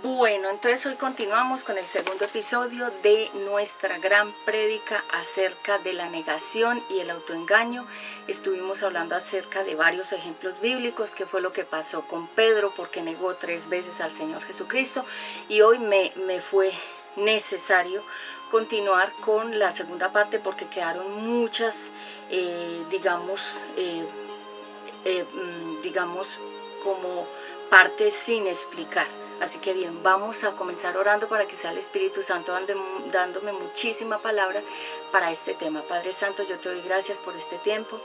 Bueno, entonces hoy continuamos con el segundo episodio de nuestra gran prédica acerca de la negación y el autoengaño. Estuvimos hablando acerca de varios ejemplos bíblicos, que fue lo que pasó con Pedro porque negó 3 veces al Señor Jesucristo, y hoy me fue necesario continuar con la segunda parte porque quedaron muchas, digamos, como partes sin explicar. Así que bien, vamos a comenzar orando para que sea el Espíritu Santo dándome muchísima palabra para este tema. Padre Santo, yo te doy gracias por este tiempo,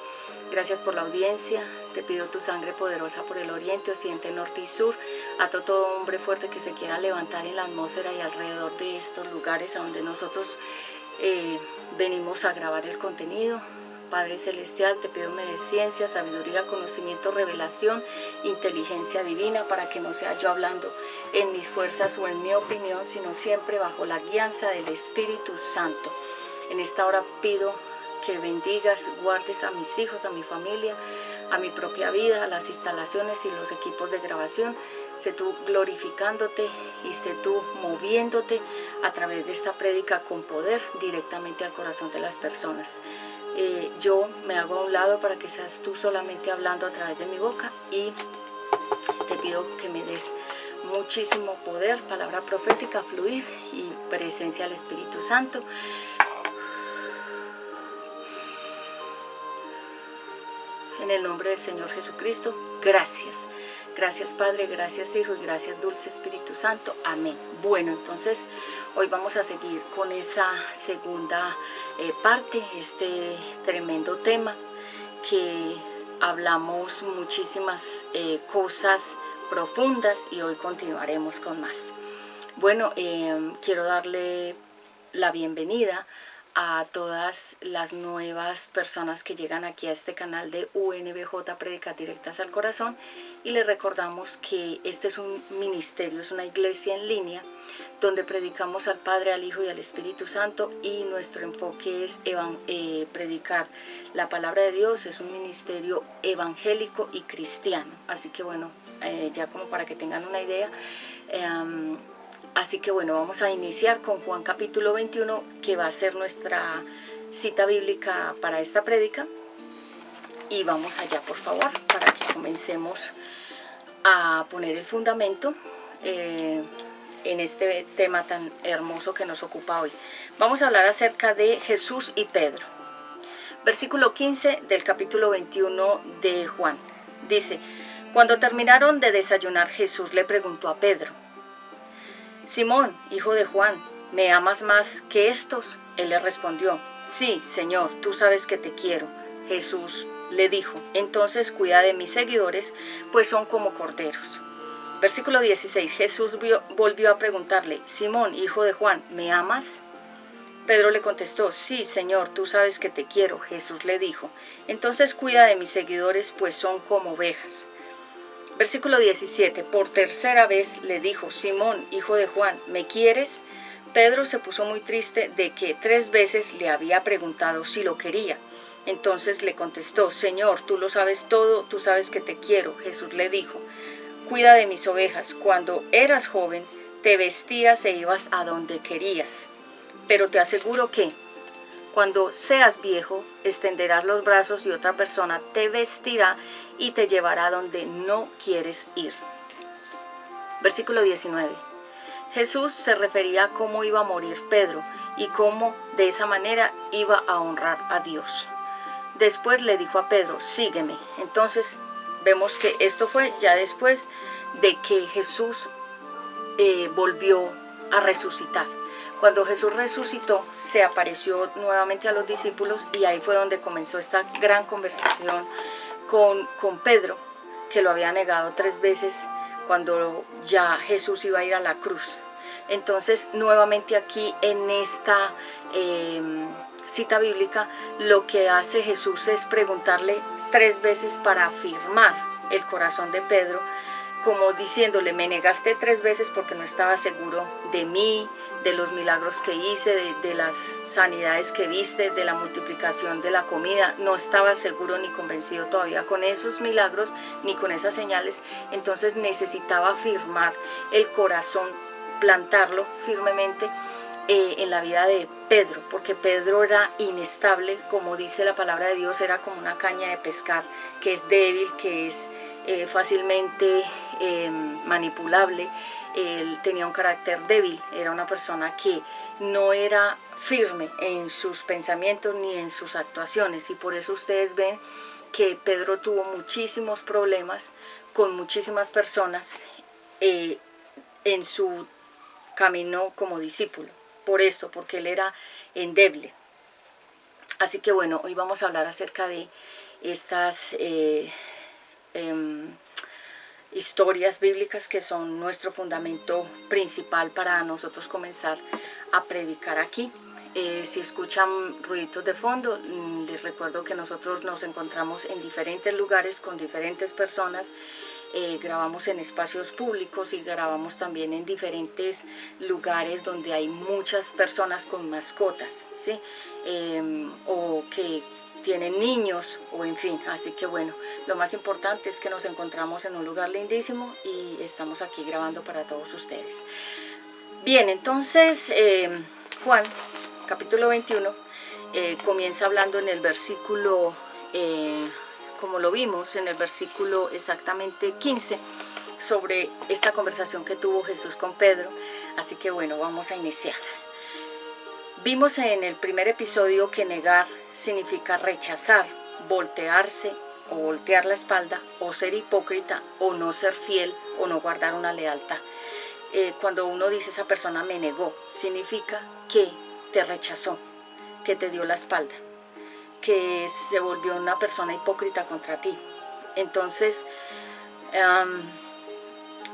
gracias por la audiencia. Te pido tu sangre poderosa por el oriente, occidente, norte y sur, a todo hombre fuerte que se quiera levantar en la atmósfera y alrededor de estos lugares a donde nosotros venimos a grabar el contenido. Padre Celestial, te pido me des ciencia, sabiduría, conocimiento, revelación, inteligencia divina, para que no sea yo hablando en mis fuerzas o en mi opinión, sino siempre bajo la guianza del Espíritu Santo. En esta hora pido que bendigas, guardes a mis hijos, a mi familia, a mi propia vida, a las instalaciones y los equipos de grabación. Sé tú glorificándote y sé tú moviéndote a través de esta prédica con poder directamente al corazón de las personas. Yo me hago a un lado para que seas tú solamente hablando a través de mi boca, y te pido que me des muchísimo poder, palabra profética, fluir y presencia del Espíritu Santo. En el nombre del Señor Jesucristo, gracias. Gracias Padre, gracias Hijo y gracias Dulce Espíritu Santo. Amén. Bueno, entonces hoy vamos a seguir con esa segunda parte, este tremendo tema que hablamos muchísimas cosas profundas, y hoy continuaremos con más. Bueno, quiero darle la bienvenida a todas las nuevas personas que llegan aquí a este canal de UNBJ Prédicas Directas al Corazón, y les recordamos que este es un ministerio, es una iglesia en línea donde predicamos al Padre, al Hijo y al Espíritu Santo, y nuestro enfoque es predicar la palabra de Dios. Es un ministerio evangélico y cristiano, así que bueno, ya como para que tengan una idea. Así que bueno, vamos a iniciar con Juan capítulo 21, que va a ser nuestra cita bíblica para esta prédica. Y vamos allá, por favor, para que comencemos a poner el fundamento en este tema tan hermoso que nos ocupa hoy. Vamos a hablar acerca de Jesús y Pedro. Versículo 15 del capítulo 21 de Juan. Dice: cuando terminaron de desayunar, Jesús le preguntó a Pedro: Simón, hijo de Juan, ¿me amas más que estos? Él le respondió: sí, Señor, tú sabes que te quiero. Jesús le dijo: entonces cuida de mis seguidores, pues son como corderos. Versículo 16, Jesús volvió a preguntarle: Simón, hijo de Juan, ¿me amas? Pedro le contestó: sí, Señor, tú sabes que te quiero. Jesús le dijo: entonces cuida de mis seguidores, pues son como ovejas. Versículo 17, por tercera vez le dijo: Simón, hijo de Juan, ¿me quieres? Pedro se puso muy triste de que 3 veces le había preguntado si lo quería. Entonces le contestó: Señor, tú lo sabes todo, tú sabes que te quiero. Jesús le dijo: cuida de mis ovejas. Cuando eras joven, te vestías e ibas a donde querías. Pero te aseguro que cuando seas viejo, extenderás los brazos y otra persona te vestirá y te llevará donde no quieres ir. Versículo 19. Jesús se refería a cómo iba a morir Pedro y cómo de esa manera iba a honrar a Dios. Después le dijo a Pedro: sígueme. Entonces vemos que esto fue ya después de que Jesús volvió a resucitar. Cuando Jesús resucitó, se apareció nuevamente a los discípulos, y ahí fue donde comenzó esta gran conversación con Pedro, que lo había negado 3 veces cuando ya Jesús iba a ir a la cruz. Entonces, nuevamente aquí en esta cita bíblica, lo que hace Jesús es preguntarle 3 veces para afirmar el corazón de Pedro como diciéndole, me negaste 3 veces porque no estaba seguro de mí, de los milagros que hice, de las sanidades que viste, de la multiplicación de la comida. No estaba seguro ni convencido todavía con esos milagros ni con esas señales. Entonces necesitaba afirmar el corazón, plantarlo firmemente en la vida de Pedro, porque Pedro era inestable, como dice la palabra de Dios, era como una caña de pescar, que es débil, que es fácilmente manipulable. Él tenía un carácter débil, era una persona que no era firme en sus pensamientos ni en sus actuaciones, y por eso ustedes ven que Pedro tuvo muchísimos problemas con muchísimas personas en su camino como discípulo. Por esto, porque él era endeble. Así que bueno, hoy vamos a hablar acerca de estas historias bíblicas que son nuestro fundamento principal para nosotros comenzar a predicar aquí. Si escuchan ruiditos de fondo, les recuerdo que nosotros nos encontramos en diferentes lugares con diferentes personas. Grabamos en espacios públicos y grabamos también en diferentes lugares donde hay muchas personas con mascotas, ¿sí? O que tienen niños, o en fin. Así que bueno, lo más importante es que nos encontramos en un lugar lindísimo y estamos aquí grabando para todos ustedes. Bien, entonces Juan capítulo 21 comienza hablando en el versículo como lo vimos en el versículo exactamente 15, sobre esta conversación que tuvo Jesús con Pedro. Así que bueno, vamos a iniciar. Vimos en el primer episodio que negar significa rechazar, voltearse o voltear la espalda, o ser hipócrita, o no ser fiel, o no guardar una lealtad. Cuando uno dice esa persona me negó, significa que te rechazó, que te dio la espalda, que se volvió una persona hipócrita contra ti. Entonces,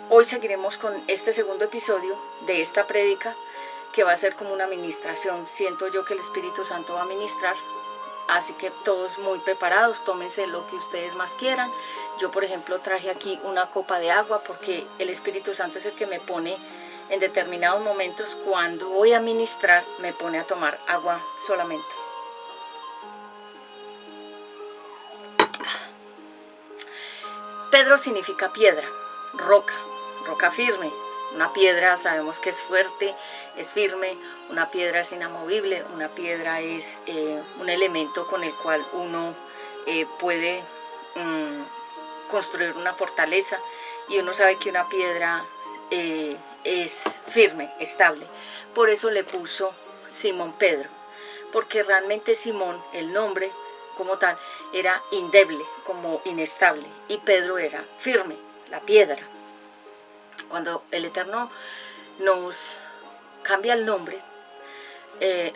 hoy seguiremos con este segundo episodio de esta prédica, que va a ser como una administración. Siento yo que el Espíritu Santo va a ministrar, así que todos muy preparados, tómense lo que ustedes más quieran. Yo, por ejemplo, traje aquí una copa de agua porque el Espíritu Santo es el que me pone en determinados momentos, cuando voy a ministrar, me pone a tomar agua solamente. Pedro significa piedra, roca, roca firme. Una piedra sabemos que es fuerte, es firme, una piedra es inamovible, una piedra es un elemento con el cual uno puede construir una fortaleza, y uno sabe que una piedra es firme, estable. Por eso le puso Simón Pedro, porque realmente Simón, el nombre como tal, era endeble, como inestable, y Pedro era firme, la piedra. Cuando el Eterno nos cambia el nombre,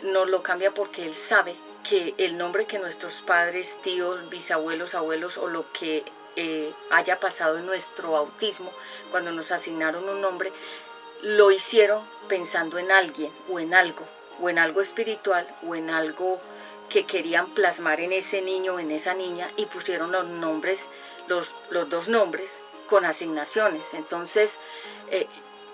nos lo cambia porque Él sabe que el nombre que nuestros padres, tíos, bisabuelos, abuelos, o lo que haya pasado en nuestro bautismo, cuando nos asignaron un nombre, lo hicieron pensando en alguien o en algo espiritual, o en algo que querían plasmar en ese niño o en esa niña, y pusieron los nombres, los dos nombres con asignaciones. Entonces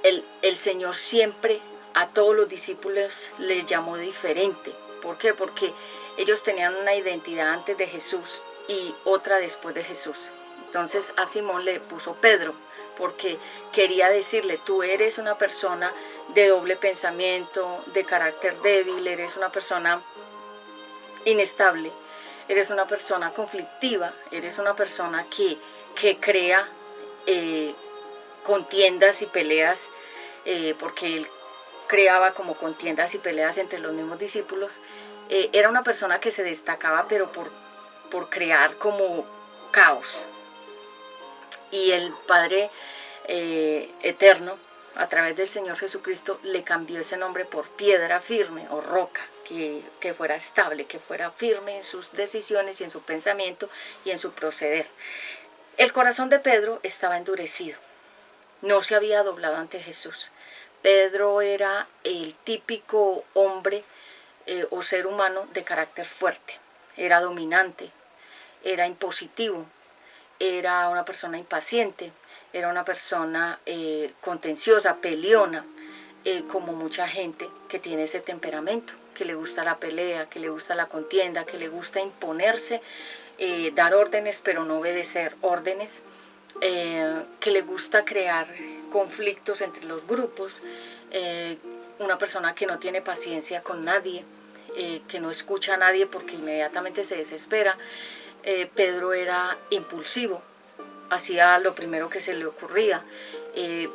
el Señor siempre a todos los discípulos les llamó diferente. ¿Por qué? Porque ellos tenían una identidad antes de Jesús y otra después de Jesús. Entonces a Simón le puso Pedro, porque quería decirle, tú eres una persona de doble pensamiento, de carácter débil, eres una persona inestable, eres una persona conflictiva, eres una persona que crea contiendas y peleas, porque él creaba como contiendas y peleas entre los mismos discípulos. Era una persona que se destacaba, pero por crear como caos. Y el Padre Eterno, a través del Señor Jesucristo, le cambió ese nombre por piedra firme o roca, que fuera estable, que fuera firme en sus decisiones y en su pensamiento y en su proceder. El corazón de Pedro estaba endurecido, no se había doblado ante Jesús. Pedro era el típico hombre o ser humano de carácter fuerte, era dominante, era impositivo, era una persona impaciente, era una persona contenciosa, peleona, como mucha gente que tiene ese temperamento, que le gusta la pelea, que le gusta la contienda, que le gusta imponerse, dar órdenes pero no obedecer órdenes, que le gusta crear conflictos entre los grupos, una persona que no tiene paciencia con nadie, que no escucha a nadie porque inmediatamente se desespera. Pedro era impulsivo, hacía lo primero que se le ocurría.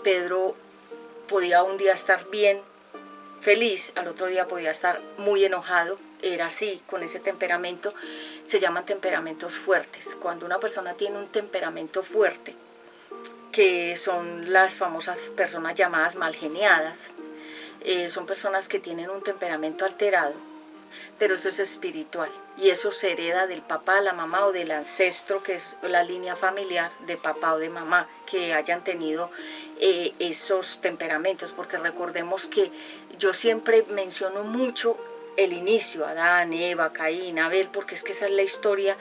Pedro podía un día estar bien, feliz, al otro día podía estar muy enojado. Era así, con ese temperamento. Se llaman temperamentos fuertes. Cuando una persona tiene un temperamento fuerte, que son las famosas personas llamadas malgeniadas, son personas que tienen un temperamento alterado, pero eso es espiritual y eso se hereda del papá, la mamá o del ancestro, que es la línea familiar de papá o de mamá, que hayan tenido esos temperamentos, porque recordemos que yo siempre menciono mucho el inicio, Adán, Eva, Caín, Abel, porque es que esa es la historia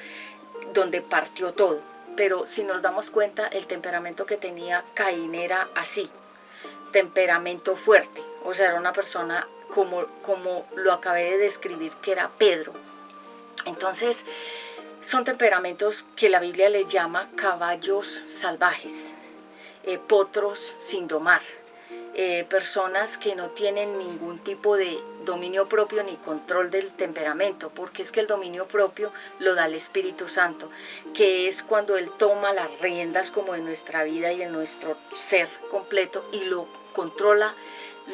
donde partió todo. Pero si nos damos cuenta, el temperamento que tenía Caín era así, temperamento fuerte, o sea, era una persona como lo acabé de describir, que era Pedro. Entonces, son temperamentos que la Biblia les llama caballos salvajes, potros sin domar, personas que no tienen ningún tipo de dominio propio ni control del temperamento, porque es que el dominio propio lo da el Espíritu Santo, que es cuando Él toma las riendas como de nuestra vida y de nuestro ser completo y lo controla,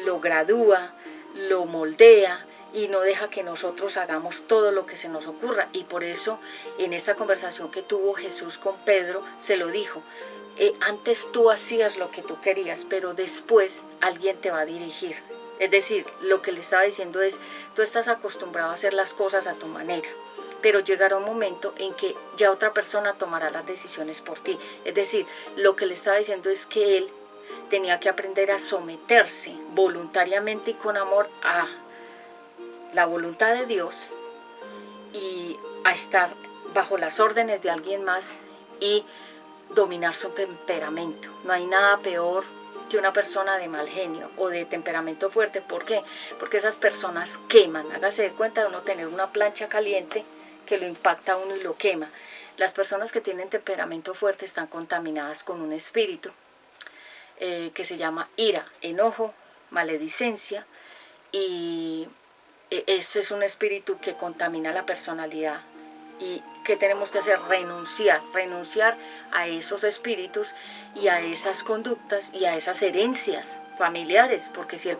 lo gradúa, lo moldea y no deja que nosotros hagamos todo lo que se nos ocurra. Y por eso en esta conversación que tuvo Jesús con Pedro se lo dijo: antes tú hacías lo que tú querías, pero después alguien te va a dirigir. Es decir, lo que le estaba diciendo es: tú estás acostumbrado a hacer las cosas a tu manera, pero llegará un momento en que ya otra persona tomará las decisiones por ti. Es decir, lo que le estaba diciendo es que él tenía que aprender a someterse voluntariamente y con amor a la voluntad de Dios y a estar bajo las órdenes de alguien más y dominar su temperamento. No hay nada peor que una persona de mal genio o de temperamento fuerte. ¿Por qué? Porque esas personas queman. Hágase de cuenta de uno tener una plancha caliente que lo impacta a uno y lo quema. Las personas que tienen temperamento fuerte están contaminadas con un espíritu que se llama ira, enojo, maledicencia, y ese es un espíritu que contamina la personalidad. ¿Y qué tenemos que hacer? Renunciar a esos espíritus y a esas conductas y a esas herencias familiares, porque si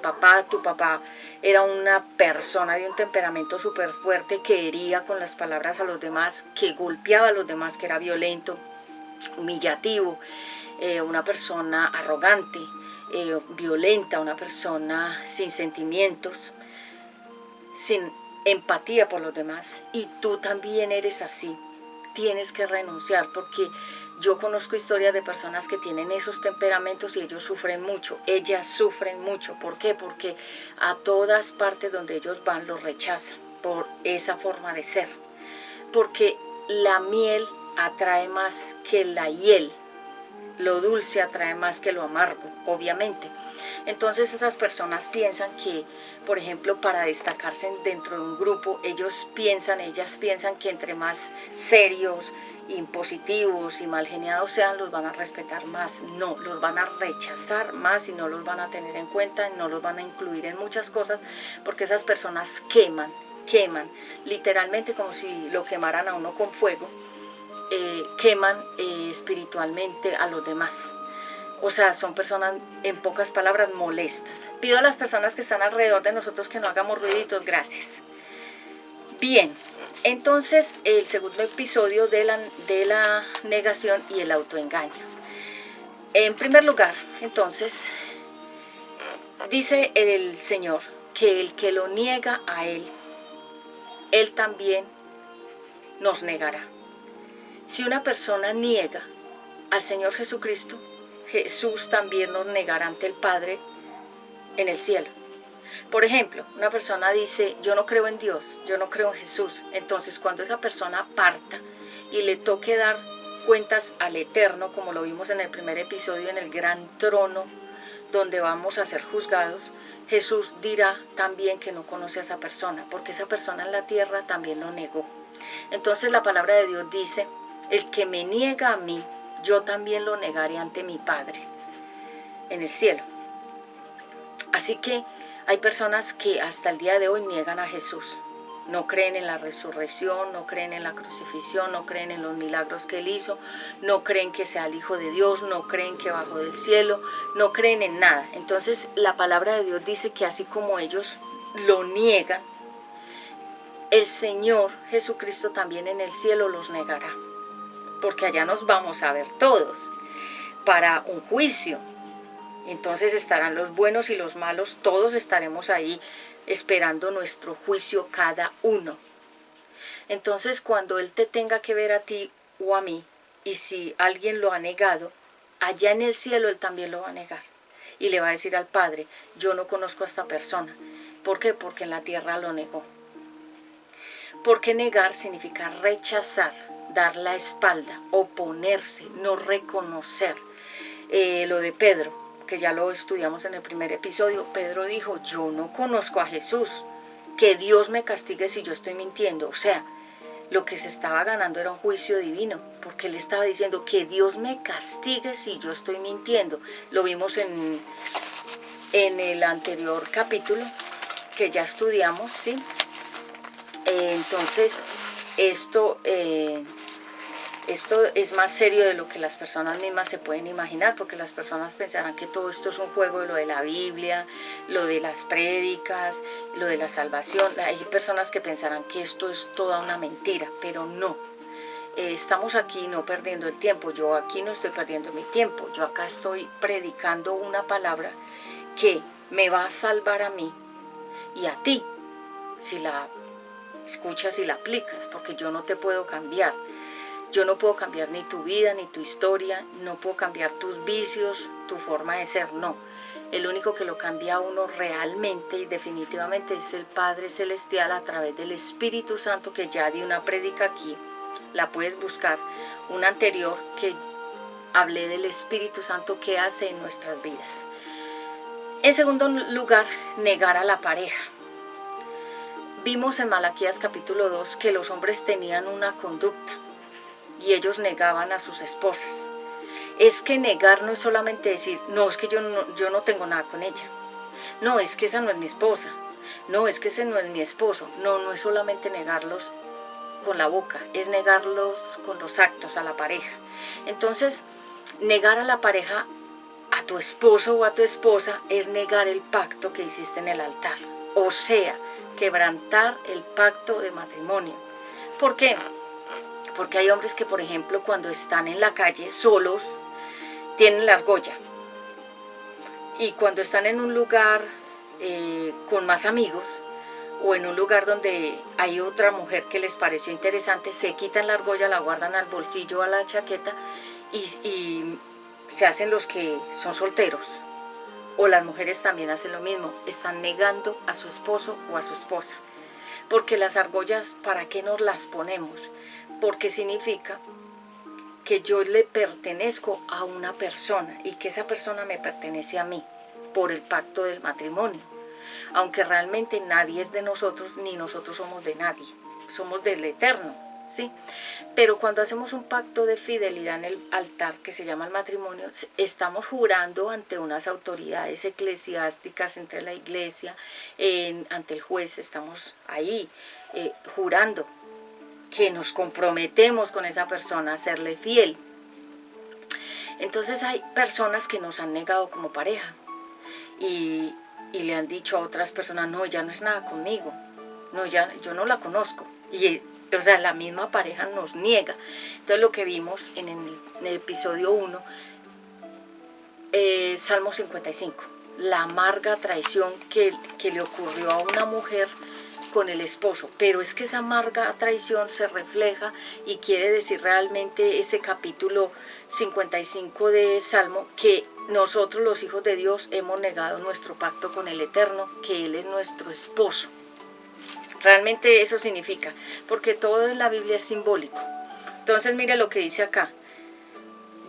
tu papá era una persona de un temperamento súper fuerte, que hería con las palabras a los demás, que golpeaba a los demás, que era violento, humillativo, una persona arrogante, violenta, una persona sin sentimientos, sin empatía por los demás, y tú también eres así, tienes que renunciar, porque yo conozco historias de personas que tienen esos temperamentos y ellos sufren mucho, ellas sufren mucho. ¿Por qué? Porque a todas partes donde ellos van los rechazan por esa forma de ser, porque la miel atrae más que la hiel, lo dulce atrae más que lo amargo, obviamente. Entonces esas personas piensan que, por ejemplo, para destacarse dentro de un grupo, ellas piensan que entre más serios, impositivos y mal geniados sean, los van a respetar más. No, los van a rechazar más y no los van a tener en cuenta, no los van a incluir en muchas cosas, porque esas personas queman, literalmente como si lo quemaran a uno con fuego. Queman espiritualmente a los demás. O sea, son personas, en pocas palabras, molestas. Pido a las personas que están alrededor de nosotros que no hagamos ruiditos. Gracias. Bien, entonces el segundo episodio de la negación y el autoengaño. En primer lugar, entonces, dice el Señor que el que lo niega a Él, Él también nos negará. Si una persona niega al Señor Jesucristo, Jesús también nos negará ante el Padre en el cielo. Por ejemplo, una persona dice: yo no creo en Dios, yo no creo en Jesús. Entonces, cuando esa persona parta y le toque dar cuentas al Eterno, como lo vimos en el primer episodio, en el gran trono donde vamos a ser juzgados, Jesús dirá también que no conoce a esa persona, porque esa persona en la tierra también lo negó. Entonces la palabra de Dios dice, el que me niega a mí, yo también lo negaré ante mi Padre en el cielo. Así que hay personas que hasta el día de hoy niegan a Jesús. No creen en la resurrección, no creen en la crucifixión, no creen en los milagros que Él hizo, no creen que sea el Hijo de Dios, no creen que bajó del cielo, no creen en nada. Entonces la palabra de Dios dice que así como ellos lo niegan, el Señor Jesucristo también en el cielo los negará. Porque allá nos vamos a ver todos para un juicio. Entonces estarán los buenos y los malos, todos estaremos ahí esperando nuestro juicio cada uno. Entonces cuando Él te tenga que ver a ti o a mí, y si alguien lo ha negado, allá en el cielo Él también lo va a negar. Y le va a decir al Padre, yo no conozco a esta persona. ¿Por qué? Porque en la tierra lo negó. Porque negar significa rechazar, dar la espalda, oponerse, no reconocer. Lo de Pedro, que ya lo estudiamos en el primer episodio, Pedro dijo, yo no conozco a Jesús, que Dios me castigue si yo estoy mintiendo. O sea, lo que se estaba ganando era un juicio divino, porque él estaba diciendo que Dios me castigue si yo estoy mintiendo. Lo vimos en el anterior capítulo, que ya estudiamos, ¿sí? Entonces, esto es más serio de lo que las personas mismas se pueden imaginar, porque las personas pensarán que todo esto es un juego de lo de la Biblia, lo de las prédicas, lo de la salvación. Hay personas que pensarán que esto es toda una mentira, pero no. Estamos aquí no perdiendo el tiempo. Yo aquí no estoy perdiendo mi tiempo. Yo acá estoy predicando una palabra que me va a salvar a mí y a ti, si la escuchas y la aplicas, porque yo no te puedo cambiar. Yo no puedo cambiar ni tu vida, ni tu historia, no puedo cambiar tus vicios, tu forma de ser, no. El único que lo cambia a uno realmente y definitivamente es el Padre Celestial a través del Espíritu Santo, que ya di una prédica aquí, la puedes buscar, una anterior que hablé del Espíritu Santo que hace en nuestras vidas. En segundo lugar, negar a la pareja. Vimos en Malaquías capítulo 2 que los hombres tenían una conducta y ellos negaban a sus esposas. Es que negar no es solamente decir, no, es que yo no tengo nada con ella. No, es que esa no es mi esposa. No, es que ese no es mi esposo. No, no es solamente negarlos con la boca, es negarlos con los actos a la pareja. Entonces, negar a la pareja, a tu esposo o a tu esposa, es negar el pacto que hiciste en el altar. O sea, quebrantar el pacto de matrimonio. ¿Por qué? Porque hay hombres que, por ejemplo, cuando están en la calle solos, tienen la argolla. Y cuando están en un lugar con más amigos, o en un lugar donde hay otra mujer que les pareció interesante, se quitan la argolla, la guardan al bolsillo o a la chaqueta y se hacen los que son solteros. O las mujeres también hacen lo mismo, están negando a su esposo o a su esposa. Porque las argollas, ¿para qué nos las ponemos? Porque significa que yo le pertenezco a una persona y que esa persona me pertenece a mí por el pacto del matrimonio. Aunque realmente nadie es de nosotros, ni nosotros somos de nadie, somos del Eterno, ¿sí? Pero cuando hacemos un pacto de fidelidad en el altar que se llama el matrimonio, estamos jurando ante unas autoridades eclesiásticas, entre la iglesia, ante el juez, estamos ahí jurando que nos comprometemos con esa persona a serle fiel. Entonces hay personas que nos han negado como pareja y le han dicho a otras personas, no, ya no es nada conmigo, no, ya yo no la conozco. Y o sea, la misma pareja nos niega. Entonces lo que vimos en el episodio 1, Salmo 55, la amarga traición que le ocurrió a una mujer con el esposo, pero es que esa amarga traición se refleja y quiere decir realmente ese capítulo 55 de Salmo, que nosotros los hijos de Dios hemos negado nuestro pacto con el Eterno, que Él es nuestro esposo. Realmente eso significa, porque todo en la Biblia es simbólico. Entonces mire lo que dice acá,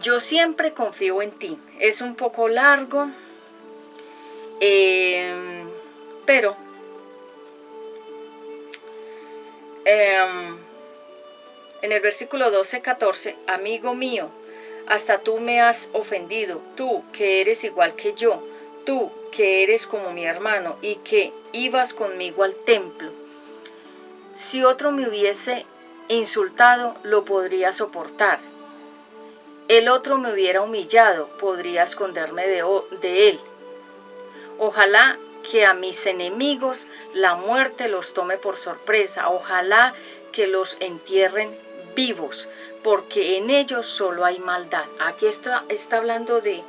Yo siempre confío en ti. Es un poco largo, pero en el versículo 12-14, amigo mío, hasta tú me has ofendido, tú que eres igual que yo, tú que eres como mi hermano y que ibas conmigo al templo. Si otro me hubiese insultado, lo podría soportar. El otro me hubiera humillado, podría esconderme de él. Ojalá que a mis enemigos la muerte los tome por sorpresa. Ojalá que los entierren vivos, porque en ellos solo hay maldad. Aquí está hablando de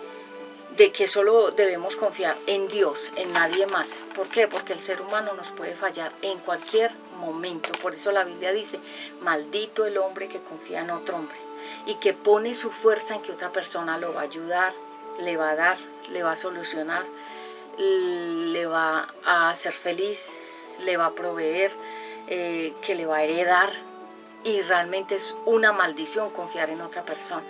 que solo debemos confiar en Dios, en nadie más. ¿Por qué? Porque el ser humano nos puede fallar en cualquier momento. Por eso la Biblia dice, maldito el hombre que confía en otro hombre y que pone su fuerza en que otra persona lo va a ayudar, le va a dar, le va a solucionar, le va a hacer feliz, le va a proveer, que le va a heredar. Y realmente es una maldición confiar en otra persona.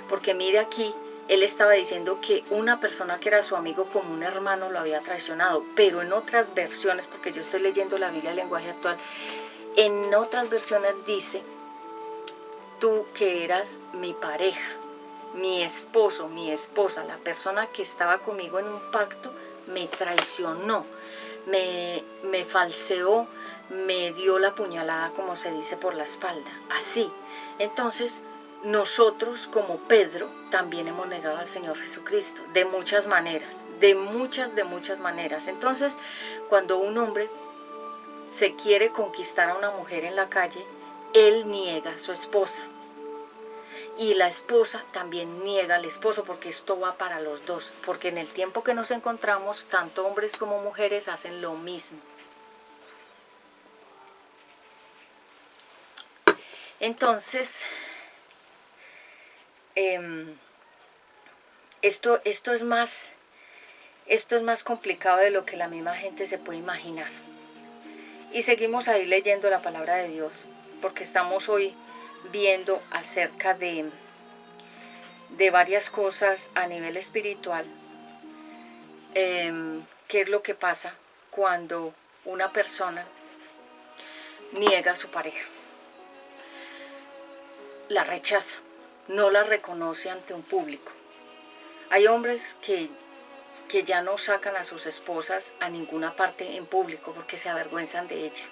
Porque mire aquí, él estaba diciendo que una persona que era su amigo como un hermano lo había traicionado, pero en otras versiones, porque yo estoy leyendo la Biblia en lenguaje actual, en otras versiones dice, tú que eras mi pareja, mi esposo, mi esposa, la persona que estaba conmigo en un pacto, me traicionó, me falseó, me dio la puñalada, como se dice, por la espalda, así. Entonces, nosotros como Pedro también hemos negado al Señor Jesucristo de muchas maneras, de muchas maneras. Entonces, cuando un hombre se quiere conquistar a una mujer en la calle, él niega a su esposa. Y la esposa también niega al esposo, porque esto va para los dos. Porque en el tiempo que nos encontramos, tanto hombres como mujeres hacen lo mismo. Entonces, esto es más complicado de lo que la misma gente se puede imaginar. Y seguimos ahí leyendo la palabra de Dios, porque estamos hoy viendo acerca de varias cosas a nivel espiritual. ¿Qué es lo que pasa cuando una persona niega a su pareja? La rechaza, no la reconoce ante un público. Hay hombres que ya no sacan a sus esposas a ninguna parte en público porque se avergüenzan de ella,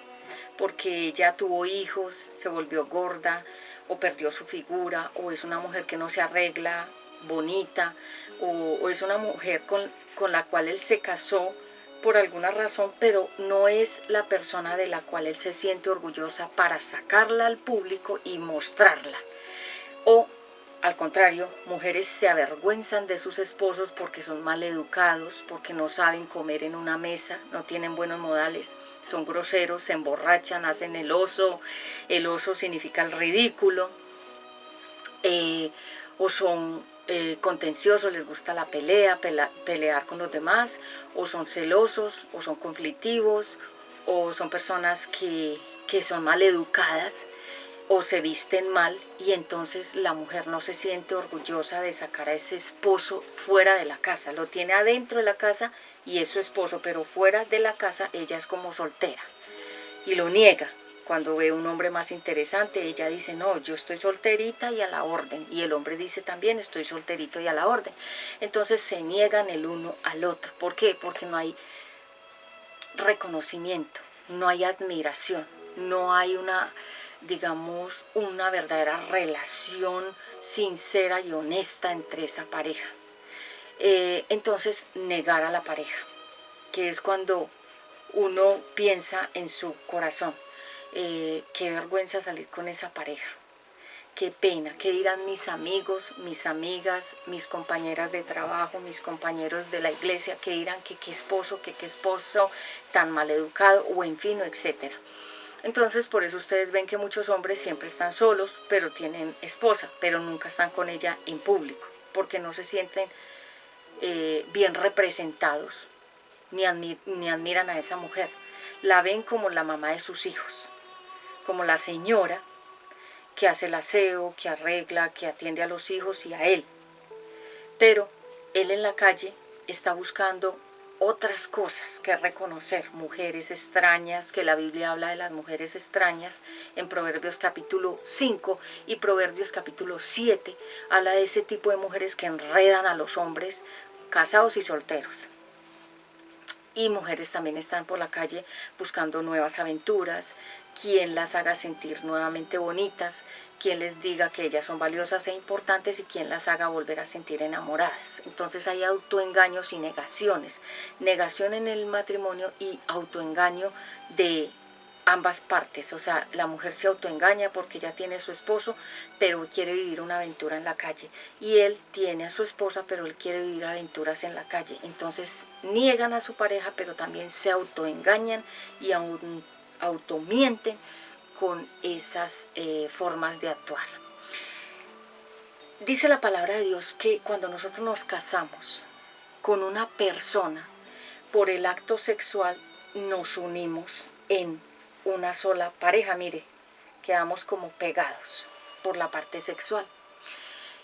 porque ella tuvo hijos, se volvió gorda, o perdió su figura, o es una mujer que no se arregla bonita, o es una mujer con la cual él se casó por alguna razón, pero no es la persona de la cual él se siente orgullosa para sacarla al público y mostrarla. O al contrario, mujeres se avergüenzan de sus esposos porque son mal educados, porque no saben comer en una mesa, no tienen buenos modales, son groseros, se emborrachan, hacen el oso significa el ridículo, o son contenciosos, les gusta la pelea, pelear con los demás, o son celosos, o son conflictivos, o son personas que son mal educadas, o se visten mal, y entonces la mujer no se siente orgullosa de sacar a ese esposo fuera de la casa. Lo tiene adentro de la casa y es su esposo, pero fuera de la casa ella es como soltera y lo niega. Cuando ve un hombre más interesante, ella dice, no, yo estoy solterita y a la orden. Y el hombre dice también, estoy solterito y a la orden. Entonces se niegan el uno al otro. ¿Por qué? Porque no hay reconocimiento, no hay admiración, no hay una verdadera relación sincera y honesta entre esa pareja. Entonces, negar a la pareja, que es cuando uno piensa en su corazón, qué vergüenza salir con esa pareja, qué pena, qué dirán mis amigos, mis amigas, mis compañeras de trabajo, mis compañeros de la iglesia, qué dirán que qué esposo tan mal educado, o en fin, etcétera. Entonces, por eso ustedes ven que muchos hombres siempre están solos, pero tienen esposa, pero nunca están con ella en público, porque no se sienten bien representados, ni admiran a esa mujer. La ven como la mamá de sus hijos, como la señora que hace el aseo, que arregla, que atiende a los hijos y a él, pero él en la calle está buscando otras cosas que reconocer, mujeres extrañas, que la Biblia habla de las mujeres extrañas en Proverbios capítulo 5 y Proverbios capítulo 7, habla de ese tipo de mujeres que enredan a los hombres casados y solteros. Y mujeres también están por la calle buscando nuevas aventuras, quien las haga sentir nuevamente bonitas, quien les diga que ellas son valiosas e importantes y quien las haga volver a sentir enamoradas. Entonces hay autoengaños y negaciones, negación en el matrimonio y autoengaño de ambas partes. O sea, la mujer se autoengaña porque ya tiene a su esposo, pero quiere vivir una aventura en la calle, y él tiene a su esposa, pero él quiere vivir aventuras en la calle. Entonces niegan a su pareja, pero también se autoengañan y automienten con esas formas de actuar. Dice la palabra de Dios que cuando nosotros nos casamos con una persona, por el acto sexual nos unimos en una sola pareja. Mire, quedamos como pegados por la parte sexual.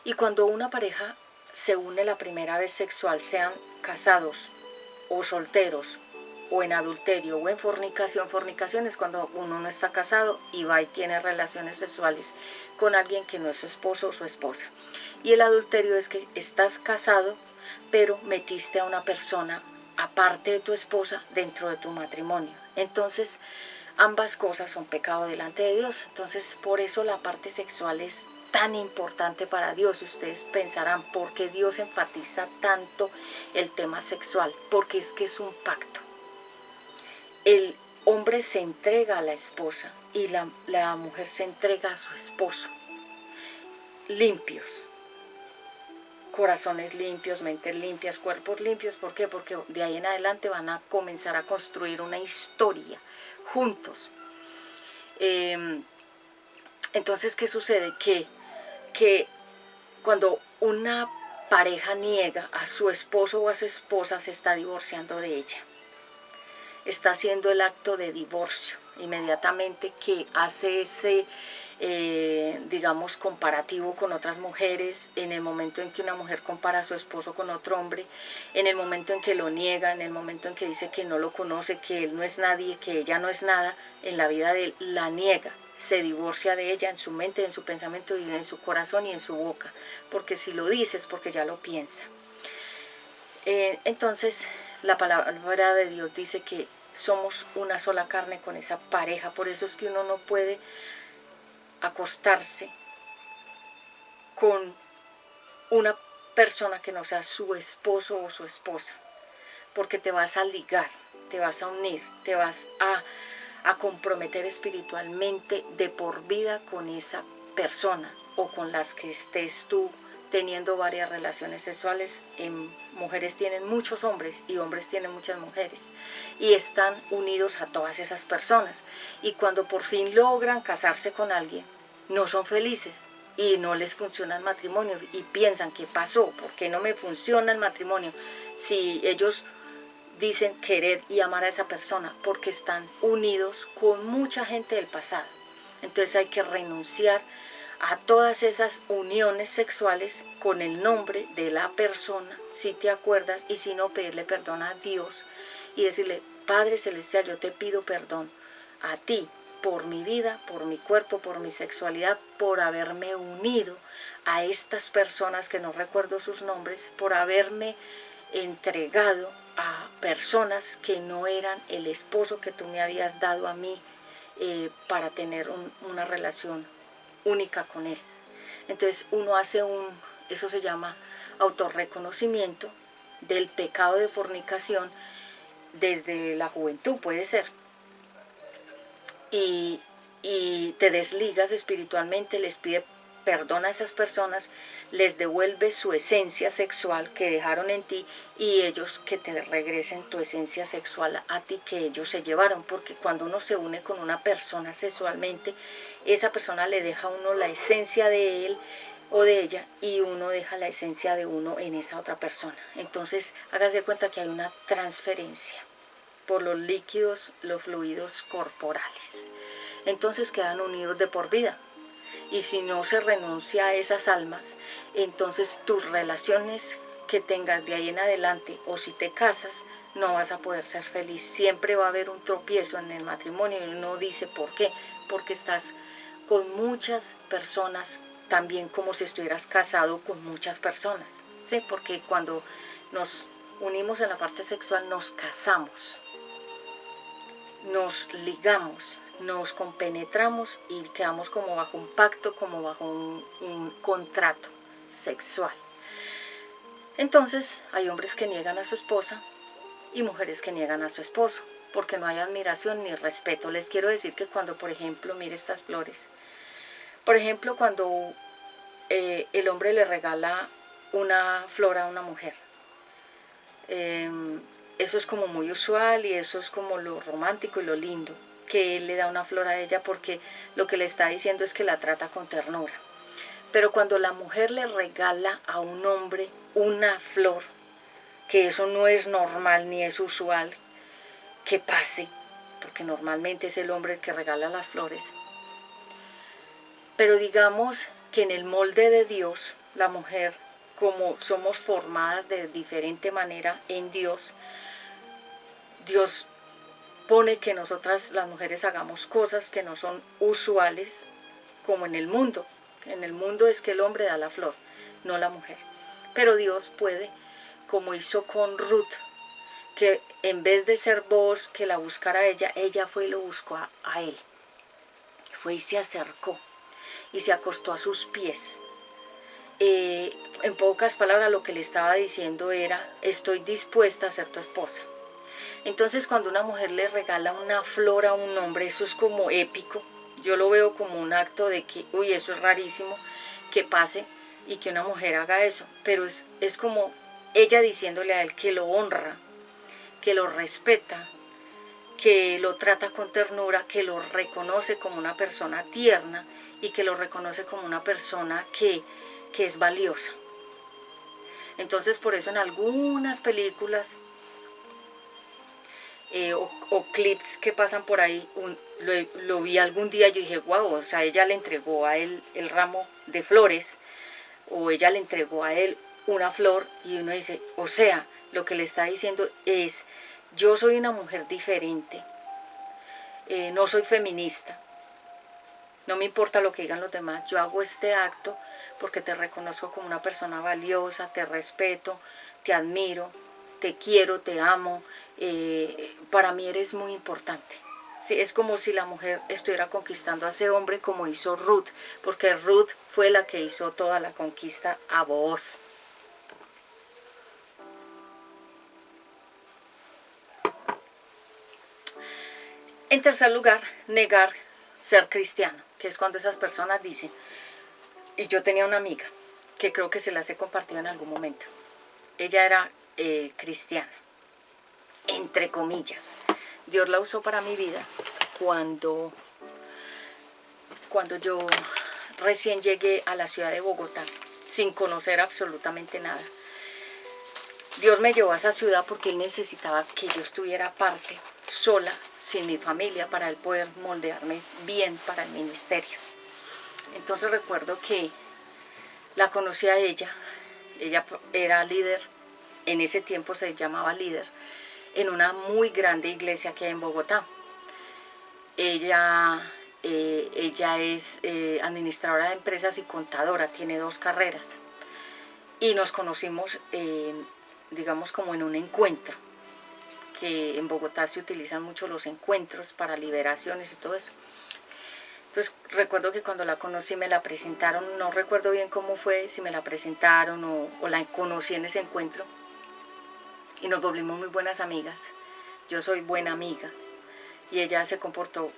Y cuando una pareja se une la primera vez sexual, sean casados o solteros, o en adulterio o en fornicación. Fornicación es cuando uno no está casado y va y tiene relaciones sexuales con alguien que no es su esposo o su esposa. Y el adulterio es que estás casado, pero metiste a una persona aparte de tu esposa dentro de tu matrimonio. Entonces, ambas cosas son pecado delante de Dios. Entonces, por eso la parte sexual es tan importante para Dios. Ustedes pensarán, ¿por qué Dios enfatiza tanto el tema sexual? Porque es que es un pacto. El hombre se entrega a la esposa y la mujer se entrega a su esposo. Limpios. Corazones limpios, mentes limpias, cuerpos limpios. ¿Por qué? Porque de ahí en adelante van a comenzar a construir una historia juntos. Entonces, ¿qué sucede? Que cuando una pareja niega a su esposo o a su esposa, se está divorciando de ella. Está haciendo el acto de divorcio inmediatamente, que hace ese, digamos, comparativo con otras mujeres. En el momento en que una mujer compara a su esposo con otro hombre, en el momento en que lo niega, en el momento en que dice que no lo conoce, que él no es nadie, que ella no es nada en la vida de él, la niega, se divorcia de ella en su mente, en su pensamiento y en su corazón y en su boca, porque si lo dice es porque ya lo piensa. Entonces, la palabra de Dios dice que somos una sola carne con esa pareja. Por eso es que uno no puede acostarse con una persona que no sea su esposo o su esposa, porque te vas a ligar, te vas a unir, te vas a comprometer espiritualmente de por vida con esa persona, o con las que estés tú teniendo varias relaciones sexuales. Mujeres tienen muchos hombres y hombres tienen muchas mujeres, y están unidos a todas esas personas, y cuando por fin logran casarse con alguien, no son felices y no les funciona el matrimonio, y piensan, ¿qué pasó? ¿Por qué no me funciona el matrimonio? Si ellos dicen querer y amar a esa persona, porque están unidos con mucha gente del pasado. Entonces hay que renunciar a todas esas uniones sexuales con el nombre de la persona, si te acuerdas, y si no, pedirle perdón a Dios y decirle: Padre Celestial, yo te pido perdón a ti por mi vida, por mi cuerpo, por mi sexualidad, por haberme unido a estas personas que no recuerdo sus nombres, por haberme entregado a personas que no eran el esposo que tú me habías dado a mí, para tener una relación única con él. Entonces uno hace eso se llama autorreconocimiento del pecado de fornicación desde la juventud, puede ser, y te desligas espiritualmente, les pide perdón a esas personas, les devuelve su esencia sexual que dejaron en ti, y ellos que te regresen tu esencia sexual a ti que ellos se llevaron, porque cuando uno se une con una persona sexualmente, esa persona le deja a uno la esencia de él o de ella, y uno deja la esencia de uno en esa otra persona. Entonces hágase cuenta que hay una transferencia por los líquidos, los fluidos corporales. Entonces quedan unidos de por vida. Y si no se renuncia a esas almas, entonces tus relaciones que tengas de ahí en adelante, o si te casas, no vas a poder ser feliz. Siempre va a haber un tropiezo en el matrimonio y uno dice ¿por qué? Porque estás con muchas personas, también como si estuvieras casado con muchas personas, ¿sí? Porque cuando nos unimos en la parte sexual nos casamos, nos ligamos, nos compenetramos y quedamos como bajo un pacto, como bajo un contrato sexual. Entonces hay hombres que niegan a su esposa y mujeres que niegan a su esposo, porque no hay admiración ni respeto. Les quiero decir que cuando, por ejemplo, mire estas flores, por ejemplo, cuando el hombre le regala una flor a una mujer, eso es como muy usual y eso es como lo romántico y lo lindo, que él le da una flor a ella porque lo que le está diciendo es que la trata con ternura. Pero cuando la mujer le regala a un hombre una flor, que eso no es normal ni es usual que pase, porque normalmente es el hombre el que regala las flores. Pero digamos que en el molde de Dios, la mujer, como somos formadas de diferente manera en Dios, Dios pone que nosotras las mujeres hagamos cosas que no son usuales como en el mundo. En el mundo es que el hombre da la flor, no la mujer. Pero Dios puede, como hizo con Ruth, que en vez de ser vos que la buscara a ella, ella fue y lo buscó a él. Fue y se acercó y se acostó a sus pies. En pocas palabras lo que le estaba diciendo era, estoy dispuesta a ser tu esposa. Entonces cuando una mujer le regala una flor a un hombre, eso es como épico. Yo lo veo como un acto de que, uy, eso es rarísimo que pase y que una mujer haga eso. Pero es como ella diciéndole a él que lo honra, que lo respeta, que lo trata con ternura, que lo reconoce como una persona tierna y que lo reconoce como una persona que es valiosa. Entonces por eso en algunas películas o clips que pasan por ahí, lo vi algún día, yo dije, wow, o sea, ella le entregó a él el ramo de flores, o ella le entregó a él una flor, y uno dice, o sea, lo que le está diciendo es, yo soy una mujer diferente, no soy feminista, no me importa lo que digan los demás, yo hago este acto porque te reconozco como una persona valiosa, te respeto, te admiro, te quiero, te amo, para mí eres muy importante. Sí, es como si la mujer estuviera conquistando a ese hombre como hizo Ruth, porque Ruth fue la que hizo toda la conquista a Booz. En tercer lugar, negar ser cristiano, que es cuando esas personas dicen, y yo tenía una amiga, que creo que se las he compartido en algún momento, ella era cristiana, entre comillas. Dios la usó para mi vida cuando yo recién llegué a la ciudad de Bogotá, sin conocer absolutamente nada. Dios me llevó a esa ciudad porque Él necesitaba que yo estuviera aparte, sola, sin mi familia, para Él poder moldearme bien para el ministerio. Entonces recuerdo que la conocí a ella era líder, en ese tiempo se llamaba líder, en una muy grande iglesia que hay en Bogotá. Ella es administradora de empresas y contadora, tiene 2 carreras. Y nos conocimos, digamos, como en un encuentro, que en Bogotá se utilizan mucho los encuentros para liberaciones y todo eso. Entonces recuerdo que cuando la conocí me la presentaron, no recuerdo bien cómo fue, si me la presentaron o la conocí en ese encuentro. Y nos volvimos muy buenas amigas. Yo soy buena amiga y ella se comportó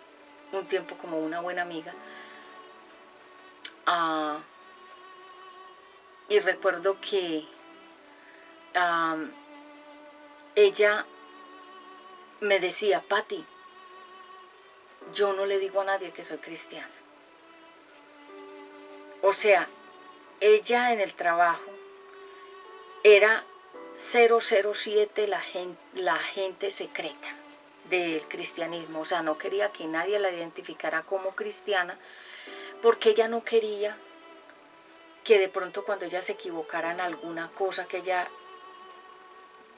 un tiempo como una buena amiga. Y recuerdo que ella me decía, Patti, yo no le digo a nadie que soy cristiana. O sea, ella en el trabajo era 007 la agente secreta del cristianismo. O sea, no quería que nadie la identificara como cristiana porque ella no quería que de pronto cuando ella se equivocara en alguna cosa que ella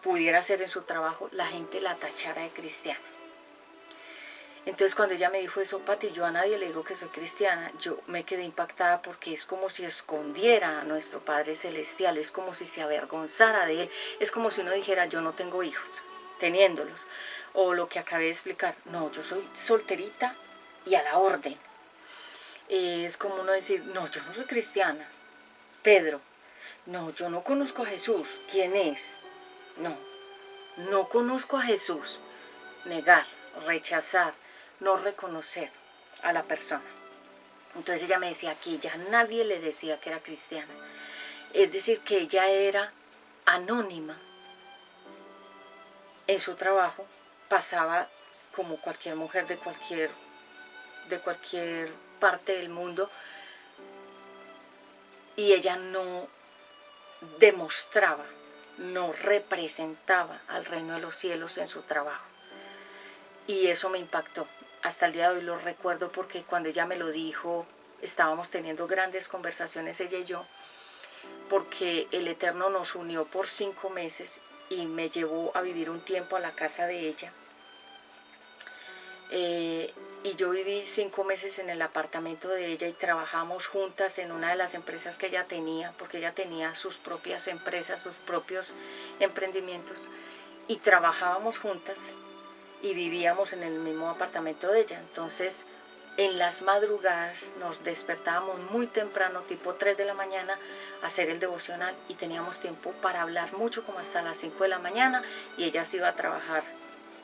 pudiera hacer en su trabajo, la gente la tachara de cristiana. Entonces cuando ella me dijo eso, Pati, yo a nadie le digo que soy cristiana, yo me quedé impactada porque es como si escondiera a nuestro Padre Celestial, es como si se avergonzara de Él, es como si uno dijera, yo no tengo hijos, teniéndolos, o lo que acabé de explicar, no, yo soy solterita y a la orden. Es como uno decir, no, yo no soy cristiana. Pedro, no, yo no conozco a Jesús, ¿quién es? No conozco a Jesús. Negar, rechazar, no reconocer a la persona. Entonces ella me decía que ya nadie le decía que era cristiana. Es decir, que ella era anónima en su trabajo, pasaba como cualquier mujer de cualquier parte del mundo, y ella no demostraba, no representaba al reino de los cielos en su trabajo. Y eso me impactó. Hasta el día de hoy lo recuerdo porque cuando ella me lo dijo, estábamos teniendo grandes conversaciones ella y yo, porque el Eterno nos unió por 5 meses y me llevó a vivir un tiempo a la casa de ella. Y yo viví 5 meses en el apartamento de ella y trabajamos juntas en una de las empresas que ella tenía, porque ella tenía sus propias empresas, sus propios emprendimientos, y trabajábamos juntas y vivíamos en el mismo apartamento de ella. Entonces, en las madrugadas nos despertábamos muy temprano, tipo 3 de la mañana, a hacer el devocional, y teníamos tiempo para hablar mucho, como hasta las 5 de la mañana, y ella se iba a trabajar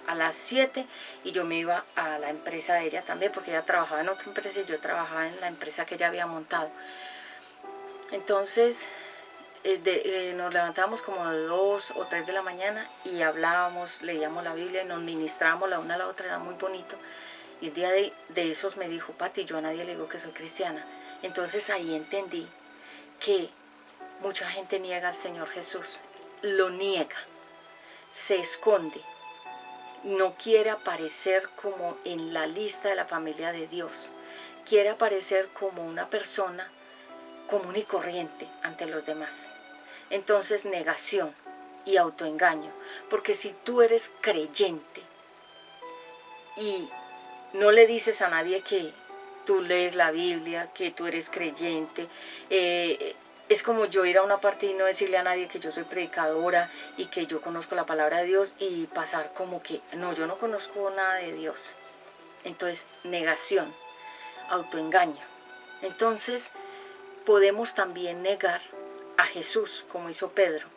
a las 7 y yo me iba a la empresa de ella también, porque ella trabajaba en otra empresa y yo trabajaba en la empresa que ella había montado. Entonces nos levantábamos como de 2 o 3 de la mañana y hablábamos, leíamos la Biblia y nos ministrábamos la una a la otra, era muy bonito. Y el día de esos me dijo, Pati, yo a nadie le digo que soy cristiana. Entonces ahí entendí que mucha gente niega al Señor Jesús, lo niega, se esconde, no quiere aparecer como en la lista de la familia de Dios, quiere aparecer como una persona común y corriente ante los demás. Entonces, negación y autoengaño, porque si tú eres creyente y no le dices a nadie que tú lees la Biblia, que tú eres creyente, es como yo ir a una parte y no decirle a nadie que yo soy predicadora y que yo conozco la palabra de Dios y pasar como que, no, yo no conozco nada de Dios. Entonces, negación, autoengaño. Entonces, podemos también negar a Jesús, como hizo Pedro.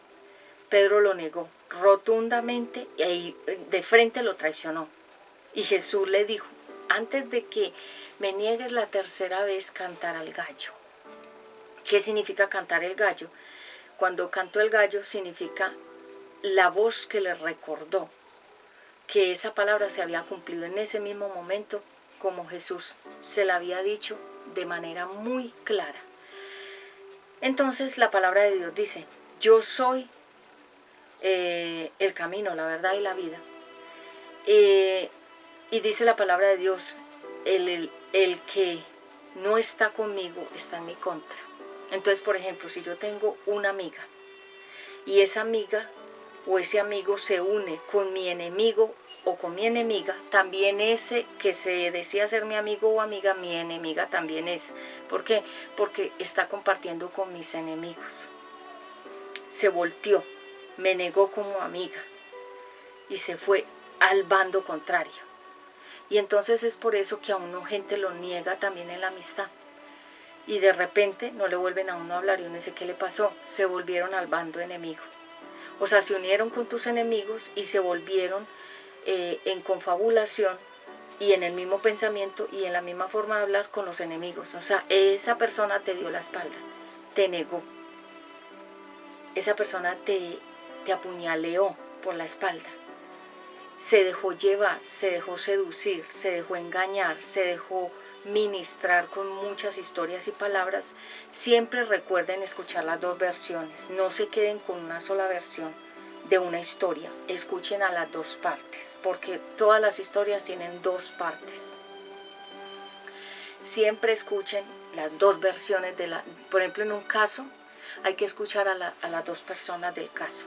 Pedro lo negó rotundamente y de frente lo traicionó. Y Jesús le dijo, antes de que me niegues la tercera vez, cantar al gallo. ¿Qué significa cantar el gallo? Cuando cantó el gallo significa la voz que le recordó que esa palabra se había cumplido en ese mismo momento, como Jesús se la había dicho de manera muy clara. Entonces la palabra de Dios dice, yo soy el camino, la verdad y la vida. Y dice la palabra de Dios, el que no está conmigo está en mi contra. Entonces, por ejemplo, si yo tengo una amiga y esa amiga o ese amigo se une con mi enemigo o con mi enemiga, también ese que se decía ser mi amigo o amiga, mi enemiga también es. ¿Por qué? Porque está compartiendo con mis enemigos. Se volteó, me negó como amiga y se fue al bando contrario. Y entonces es por eso que a uno gente lo niega también en la amistad. Y de repente no le vuelven a uno a hablar y uno dice, ¿qué le pasó? Se volvieron al bando enemigo. O sea, se unieron con tus enemigos y se volvieron en confabulación y en el mismo pensamiento y en la misma forma de hablar con los enemigos. O sea, esa persona te dio la espalda, te negó. Esa persona te apuñaleó por la espalda. Se dejó llevar, se dejó seducir, se dejó engañar, se dejó ministrar con muchas historias y palabras. Siempre recuerden escuchar las dos versiones, no se queden con una sola versión de una historia, escuchen a las dos partes, porque todas las historias tienen dos partes. Siempre escuchen las dos versiones por ejemplo, en un caso hay que escuchar a las dos personas del caso.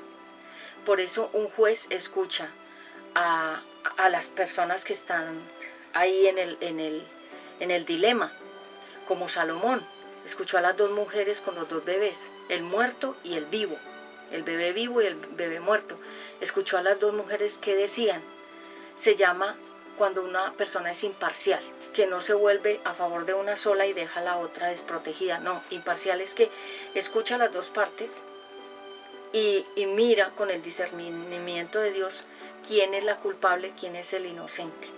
Por eso un juez escucha a las personas que están ahí en el dilema, como Salomón escuchó a las dos mujeres con los dos bebés, el muerto y el vivo, el bebé vivo y el bebé muerto. Escuchó a las dos mujeres que decían. Se llama cuando una persona es imparcial, que no se vuelve a favor de una sola y deja a la otra desprotegida. No, imparcial es que escucha las dos partes y mira con el discernimiento de Dios quién es la culpable, quién es el inocente.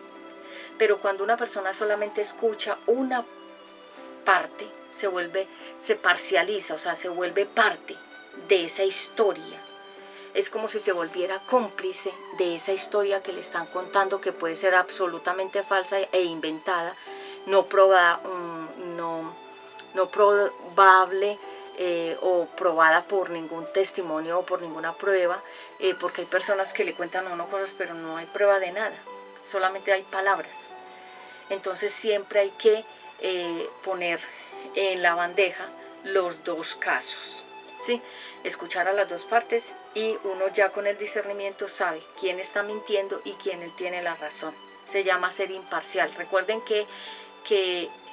Pero cuando una persona solamente escucha una parte, se parcializa, o sea, se vuelve parte de esa historia. Es como si se volviera cómplice de esa historia que le están contando, que puede ser absolutamente falsa e inventada, no probable o probada por ningún testimonio o por ninguna prueba, porque hay personas que le cuentan a uno cosas, pero no hay prueba de nada, solamente hay palabras. Entonces siempre hay que poner en la bandeja los dos casos, ¿sí? Escuchar a las dos partes y uno ya con el discernimiento sabe quién está mintiendo y quién tiene la razón. Se llama ser imparcial. Recuerden que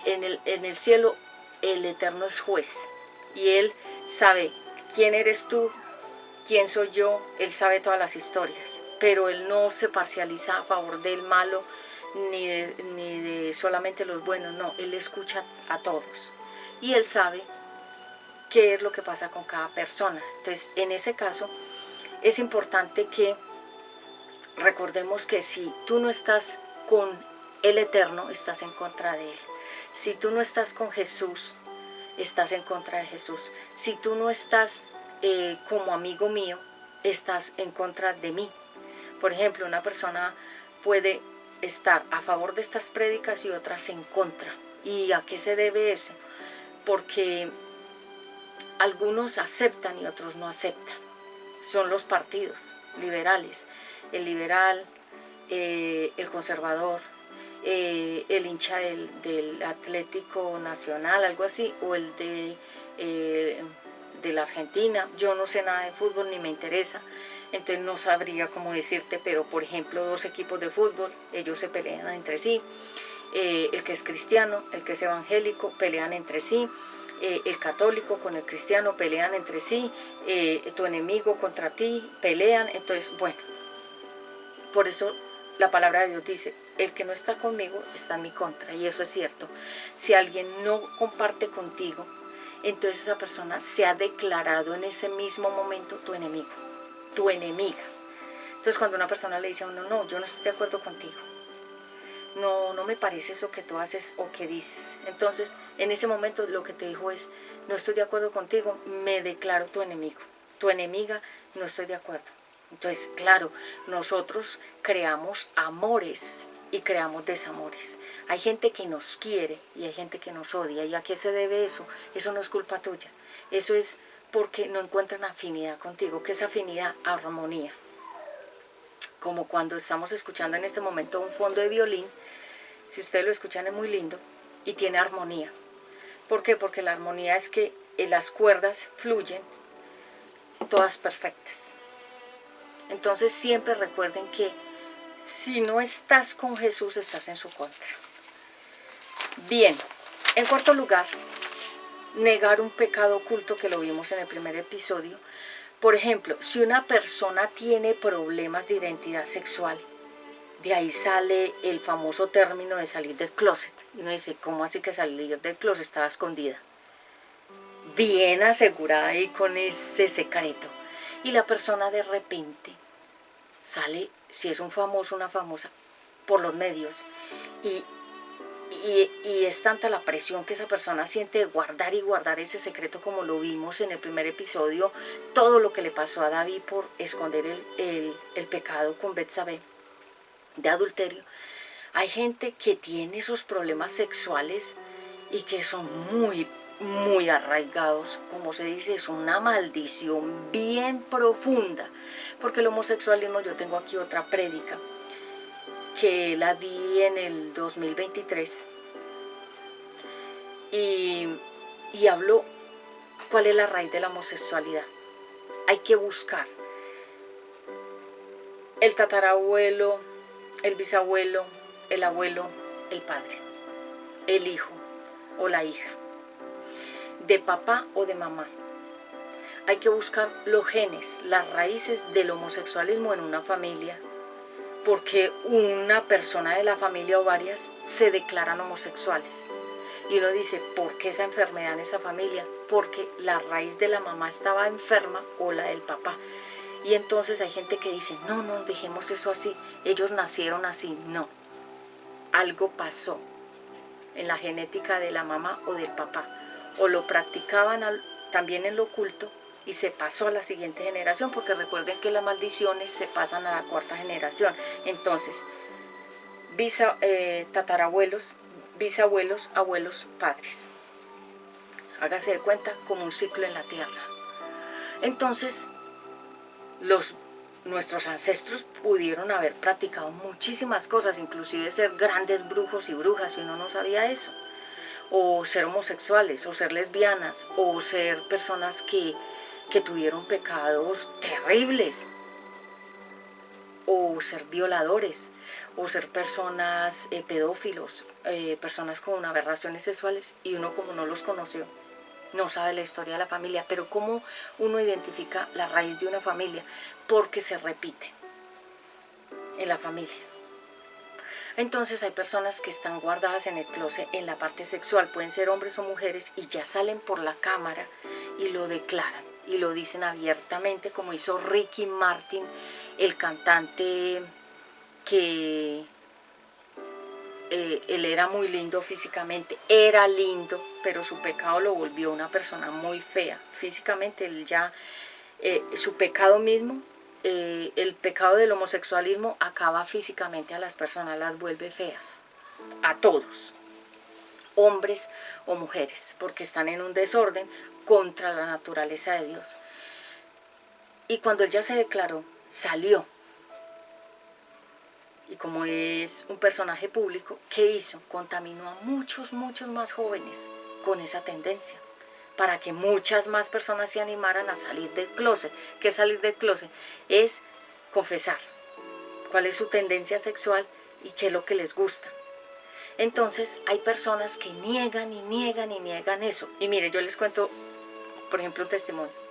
en el cielo el Eterno es juez y Él sabe quién eres tú, quién soy yo, Él sabe todas las historias, pero Él no se parcializa a favor del malo ni de solamente los buenos, no, Él escucha a todos y Él sabe qué es lo que pasa con cada persona. Entonces, en ese caso, es importante que recordemos que si tú no estás con el Eterno, estás en contra de Él. Si tú no estás con Jesús, estás en contra de Jesús. Si tú no estás como amigo mío, estás en contra de mí. Por ejemplo, una persona puede estar a favor de estas prédicas y otras en contra. ¿Y a qué se debe eso? Porque algunos aceptan y otros no aceptan. Son los partidos liberales. El liberal, el conservador, el hincha del Atlético Nacional, algo así, o el de la Argentina. Yo no sé nada de fútbol ni me interesa, entonces no sabría cómo decirte, pero por ejemplo dos equipos de fútbol, ellos se pelean entre sí. El que es cristiano, el que es evangélico, pelean entre sí. El católico con el cristiano pelean entre sí, tu enemigo contra ti pelean. Entonces, bueno, por eso la palabra de Dios dice, el que no está conmigo está en mi contra, y eso es cierto. Si alguien no comparte contigo, entonces esa persona se ha declarado en ese mismo momento tu enemigo, tu enemiga. Entonces cuando una persona le dice a uno, no, yo no estoy de acuerdo contigo, no me parece eso que tú haces o que dices. Entonces, en ese momento lo que te dijo es, no estoy de acuerdo contigo, me declaro tu enemigo, tu enemiga, no estoy de acuerdo. Entonces, claro, nosotros creamos amores y creamos desamores. Hay gente que nos quiere y hay gente que nos odia. ¿Y a qué se debe eso? Eso no es culpa tuya. Eso es porque no encuentran afinidad contigo. ¿Qué es afinidad? Armonía. Como cuando estamos escuchando en este momento un fondo de violín, si ustedes lo escuchan es muy lindo y tiene armonía. ¿Por qué? Porque la armonía es que las cuerdas fluyen todas perfectas. Entonces siempre recuerden que si no estás con Jesús, estás en su contra. Bien, en cuarto lugar, negar un pecado oculto, que lo vimos en el primer episodio. Por ejemplo, si una persona tiene problemas de identidad sexual, de ahí sale el famoso término de salir del closet. Y uno dice, ¿cómo así que salir del closet? Estaba escondida. Bien asegurada y con ese secreto. Y la persona de repente sale, si es un famoso, una famosa, por los medios. Y es tanta la presión que esa persona siente de guardar y guardar ese secreto, como lo vimos en el primer episodio, todo lo que le pasó a David por esconder el pecado con Betsabé de adulterio. Hay gente que tiene esos problemas sexuales y que son muy arraigados, como se dice, es una maldición bien profunda, porque el homosexualismo, yo tengo aquí otra prédica que la di en el 2023, y, y habló cuál es la raíz de la homosexualidad. Hay que buscar el tatarabuelo, el bisabuelo, el abuelo, el padre, el hijo o la hija, de papá o de mamá. Hay que buscar los genes, las raíces del homosexualismo en una familia, porque una persona de la familia o varias se declaran homosexuales. Y uno dice, ¿por qué esa enfermedad en esa familia? Porque la raíz de la mamá estaba enferma o la del papá. Y entonces hay gente que dice, no, no, dejemos eso así, ellos nacieron así. No, algo pasó en la genética de la mamá o del papá. O lo practicaban también en lo oculto y se pasó a la siguiente generación, porque recuerden que las maldiciones se pasan a la 4ª generación. Entonces, tatarabuelos, bisabuelos, abuelos, padres. Hágase de cuenta como un ciclo en la tierra. Entonces, nuestros ancestros pudieron haber practicado muchísimas cosas, inclusive ser grandes brujos y brujas, y uno no sabía eso. O ser homosexuales, o ser lesbianas, o ser personas que tuvieron pecados terribles, o ser violadores, o ser personas pedófilos, personas con aberraciones sexuales, y uno como no los conoció, no sabe la historia de la familia. Pero ¿cómo uno identifica la raíz de una familia? Porque se repite en la familia. Entonces hay personas que están guardadas en el closet en la parte sexual, pueden ser hombres o mujeres, y ya salen por la cámara y lo declaran y lo dicen abiertamente, como hizo Ricky Martin, el cantante que él era muy lindo físicamente, era lindo, pero su pecado lo volvió una persona muy fea. Físicamente él ya, su pecado mismo, el pecado del homosexualismo acaba físicamente a las personas, las vuelve feas, a todos, hombres o mujeres, porque están en un desorden contra la naturaleza de Dios. Y cuando él ya se declaró, salió. Y como es un personaje público, ¿qué hizo? Contaminó a muchos más jóvenes con esa tendencia, para que muchas más personas se animaran a salir del closet. ¿Qué es salir del closet? Es confesar cuál es su tendencia sexual y qué es lo que les gusta. Entonces hay personas que niegan y niegan y niegan eso. Y mire, yo les cuento, por ejemplo, un testimonio.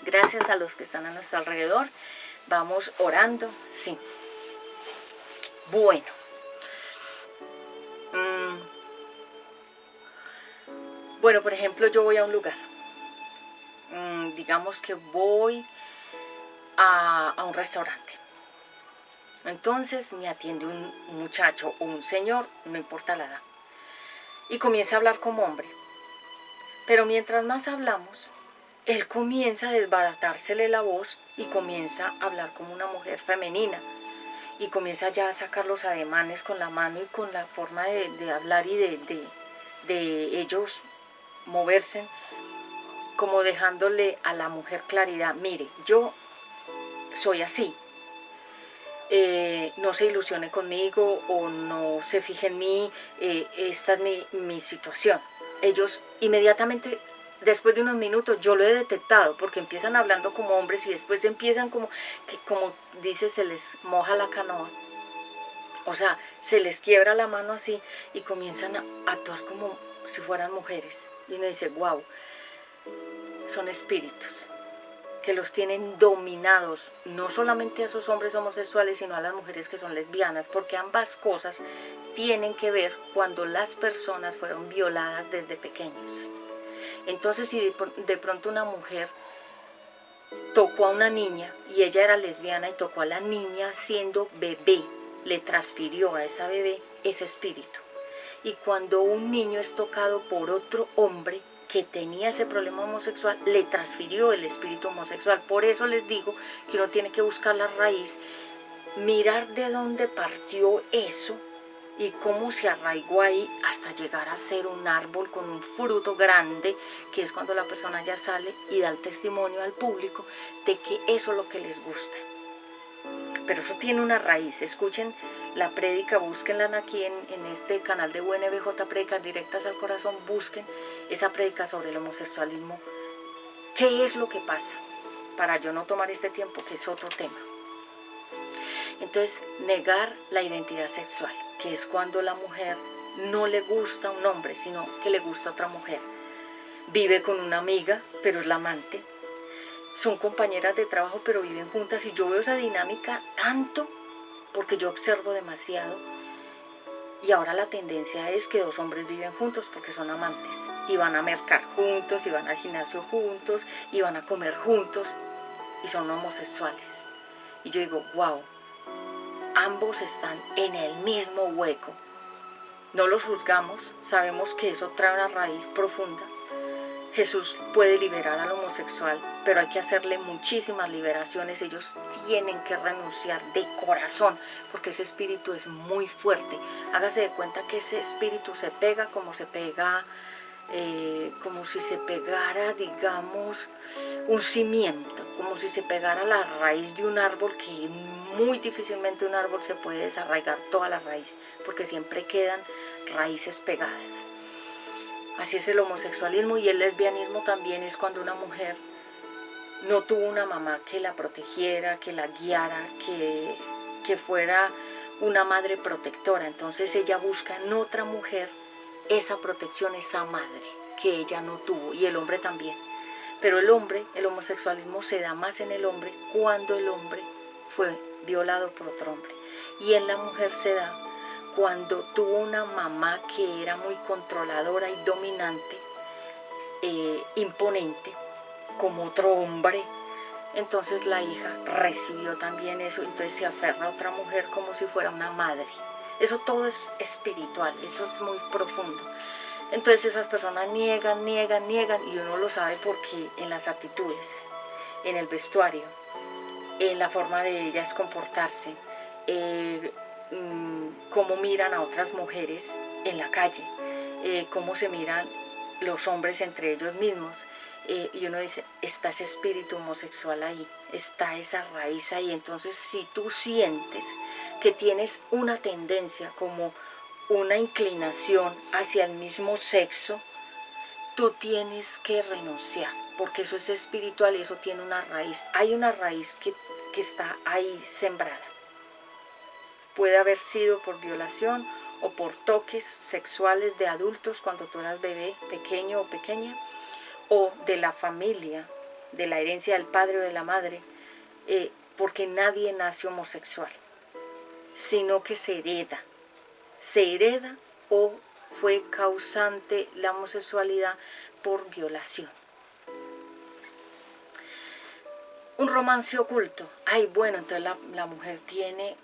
Gracias a los que están a nuestro alrededor, vamos orando, sí. Bueno, bueno, por ejemplo, yo voy a un lugar, digamos que voy a un restaurante. Entonces me atiende un muchacho o un señor, no importa la edad, y comienza a hablar como hombre. Pero mientras más hablamos, él comienza a desbaratársele la voz y comienza a hablar como una mujer femenina. Y comienza ya a sacar los ademanes con la mano y con la forma de hablar y de ellos moverse, como dejándole a la mujer claridad. Mire, yo soy así. No se ilusione conmigo o no se fije en mí, esta es mi situación. Ellos inmediatamente, después de unos minutos, yo lo he detectado, porque empiezan hablando como hombres y después empiezan como dice, se les moja la canoa. O sea, se les quiebra la mano así y comienzan a actuar como si fueran mujeres. Y uno dice, wow, son espíritus que los tienen dominados, no solamente a esos hombres homosexuales, sino a las mujeres que son lesbianas, porque ambas cosas tienen que ver cuando las personas fueron violadas desde pequeños. Entonces, si de pronto una mujer tocó a una niña y ella era lesbiana y tocó a la niña siendo bebé, le transfirió a esa bebé ese espíritu. Y cuando un niño es tocado por otro hombre que tenía ese problema homosexual, le transfirió el espíritu homosexual. Por eso les digo que uno tiene que buscar la raíz, mirar de dónde partió eso y cómo se arraigó ahí hasta llegar a ser un árbol con un fruto grande, que es cuando la persona ya sale y da el testimonio al público de que eso es lo que les gusta. Pero eso tiene una raíz. Escuchen la prédica, búsquenla aquí en este canal de UNBJ Prédicas Directas al Corazón, busquen esa prédica sobre el homosexualismo. ¿Qué es lo que pasa? Para yo no tomar este tiempo, que es otro tema. Entonces, negar la identidad sexual, que es cuando la mujer no le gusta a un hombre, sino que le gusta a otra mujer. Vive con una amiga, pero es la amante. Son compañeras de trabajo, pero viven juntas. Y yo veo esa dinámica tanto, porque yo observo demasiado. Y ahora la tendencia es que dos hombres viven juntos porque son amantes. Y van a mercar juntos, y van al gimnasio juntos, y van a comer juntos. Y son homosexuales. Y yo digo, wow, ambos están en el mismo hueco. No los juzgamos, sabemos que eso trae una raíz profunda. Jesús puede liberar al homosexual, pero hay que hacerle muchísimas liberaciones. Ellos tienen que renunciar de corazón, porque ese espíritu es muy fuerte. Hágase de cuenta que ese espíritu se pega como se pega, como si se pegara, digamos, un cimiento, como si se pegara la raíz de un árbol, que muy difícilmente un árbol se puede desarraigar toda la raíz, porque siempre quedan raíces pegadas. Así es el homosexualismo. Y el lesbianismo también es cuando una mujer no tuvo una mamá que la protegiera, que la guiara, que fuera una madre protectora. Entonces ella busca en otra mujer esa protección, esa madre que ella no tuvo, y el hombre también. Pero el hombre, el homosexualismo se da más en el hombre cuando el hombre fue violado por otro hombre. Y en la mujer se da cuando tuvo una mamá que era muy controladora y dominante, imponente, como otro hombre. Entonces la hija recibió también eso, entonces se aferra a otra mujer como si fuera una madre. Eso todo es espiritual, eso es muy profundo. Entonces esas personas niegan, y uno lo sabe porque en las actitudes, en el vestuario, en la forma de ellas comportarse, cómo miran a otras mujeres en la calle, cómo se miran los hombres entre ellos mismos, y uno dice, está ese espíritu homosexual ahí, está esa raíz ahí. Entonces si tú sientes que tienes una tendencia, como una inclinación hacia el mismo sexo, tú tienes que renunciar, porque eso es espiritual y eso tiene una raíz. Hay una raíz que está ahí sembrada. Puede haber sido por violación o por toques sexuales de adultos cuando tú eras bebé, pequeño o pequeña, o de la familia, de la herencia del padre o de la madre, porque nadie nace homosexual, sino que se hereda o fue causante la homosexualidad por violación. Un romance oculto. Ay, bueno, entonces la mujer tiene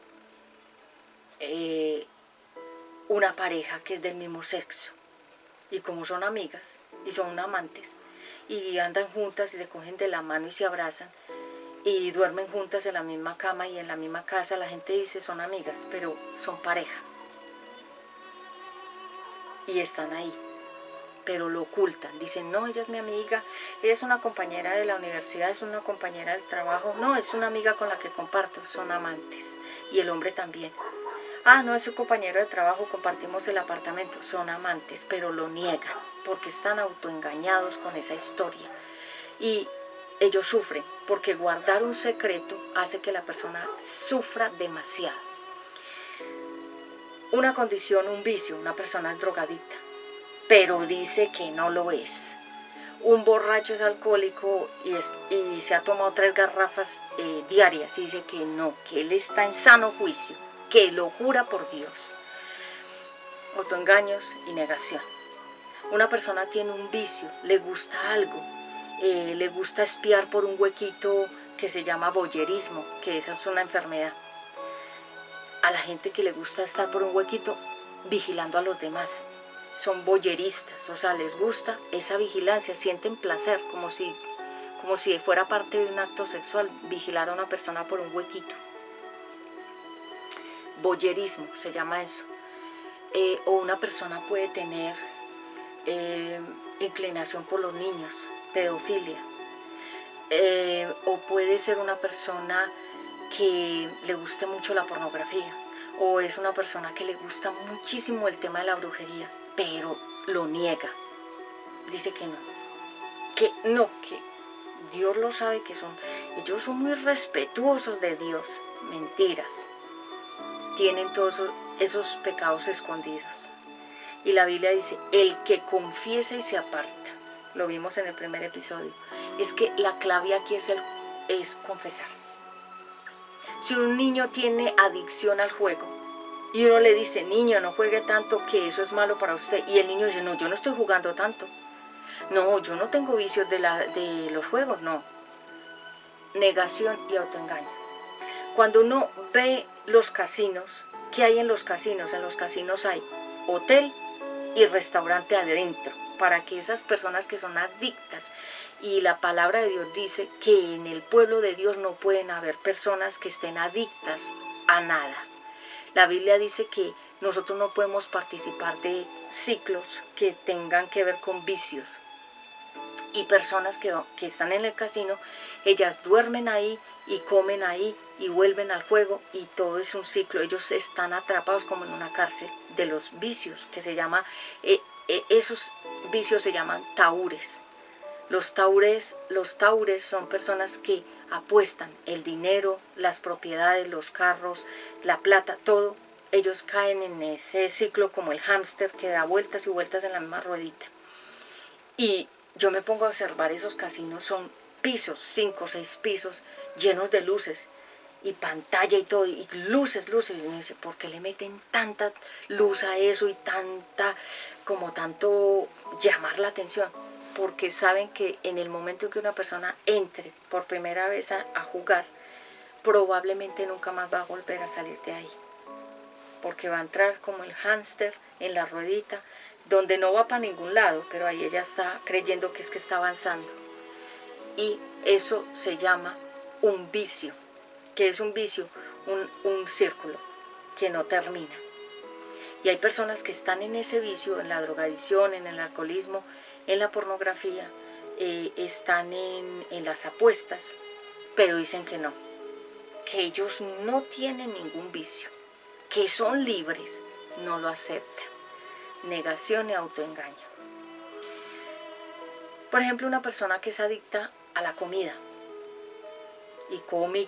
una pareja que es del mismo sexo, y como son amigas y son amantes y andan juntas y se cogen de la mano y se abrazan y duermen juntas en la misma cama y en la misma casa, la gente dice son amigas, pero son pareja y están ahí, pero lo ocultan. Dicen, no, ella es mi amiga, ella es una compañera de la universidad, es una compañera del trabajo, no, es una amiga con la que comparto. Son amantes. Y el hombre también. Ah, no, es su compañero de trabajo, compartimos el apartamento. Son amantes, pero lo niegan porque están autoengañados con esa historia. Y ellos sufren porque guardar un secreto hace que la persona sufra demasiado. Una condición, un vicio, una persona es drogadicta, pero dice que no lo es. Un borracho es alcohólico y se ha tomado 3 garrafas diarias y dice que no, que él está en sano juicio, que lo jura por Dios. Autoengaños y negación. Una persona tiene un vicio, le gusta algo, le gusta espiar por un huequito que se llama voyerismo, que esa es una enfermedad. A la gente que le gusta estar por un huequito vigilando a los demás, son voyeristas, o sea, les gusta esa vigilancia, sienten placer, como si fuera parte de un acto sexual, vigilar a una persona por un huequito. Voyerismo se llama eso. O una persona puede tener inclinación por los niños, pedofilia. O puede ser una persona que le guste mucho la pornografía, o es una persona que le gusta muchísimo el tema de la brujería, pero lo niega, dice que no, que Dios lo sabe, que ellos son muy respetuosos de Dios. Mentiras. Tienen todos esos pecados escondidos. Y la Biblia dice, el que confiesa y se aparta, lo vimos en el primer episodio, es que la clave aquí es confesar. Si un niño tiene adicción al juego y uno le dice, niño, no juegue tanto, que eso es malo para usted, y el niño dice, no, yo no estoy jugando tanto, no, yo no tengo vicios de los juegos, no. Negación y autoengaño. Cuando uno ve los casinos, ¿qué hay en los casinos? En los casinos hay hotel y restaurante adentro, para que esas personas que son adictas, y la palabra de Dios dice que en el pueblo de Dios no pueden haber personas que estén adictas a nada. La Biblia dice que nosotros no podemos participar de ciclos que tengan que ver con vicios. Y personas que están en el casino, ellas duermen ahí y comen ahí y vuelven al juego, y todo es un ciclo. Ellos están atrapados como en una cárcel de los vicios, que se llama, esos vicios se llaman taúres. Los taúres son personas que apuestan el dinero, las propiedades, los carros, la plata, todo. Ellos caen en ese ciclo como el hámster que da vueltas y vueltas en la misma ruedita. Y yo me pongo a observar esos casinos, son pisos, 5 o 6 pisos, llenos de luces y pantalla y todo, y luces, y uno dice, ¿por qué le meten tanta luz a eso y tanto llamar la atención? Porque saben que en el momento en que una persona entre por primera vez a jugar, probablemente nunca más va a volver a salir de ahí, porque va a entrar como el hámster en la ruedita, donde no va para ningún lado, pero ahí ella está creyendo que está avanzando. Y eso se llama un vicio. ¿Qué es un vicio? Un círculo que no termina. Y hay personas que están en ese vicio, en la drogadicción, en el alcoholismo, en la pornografía, están en las apuestas, pero dicen que no, que ellos no tienen ningún vicio, que son libres, no lo aceptan. Negación y autoengaño. Por ejemplo, una persona que es adicta a la comida y come,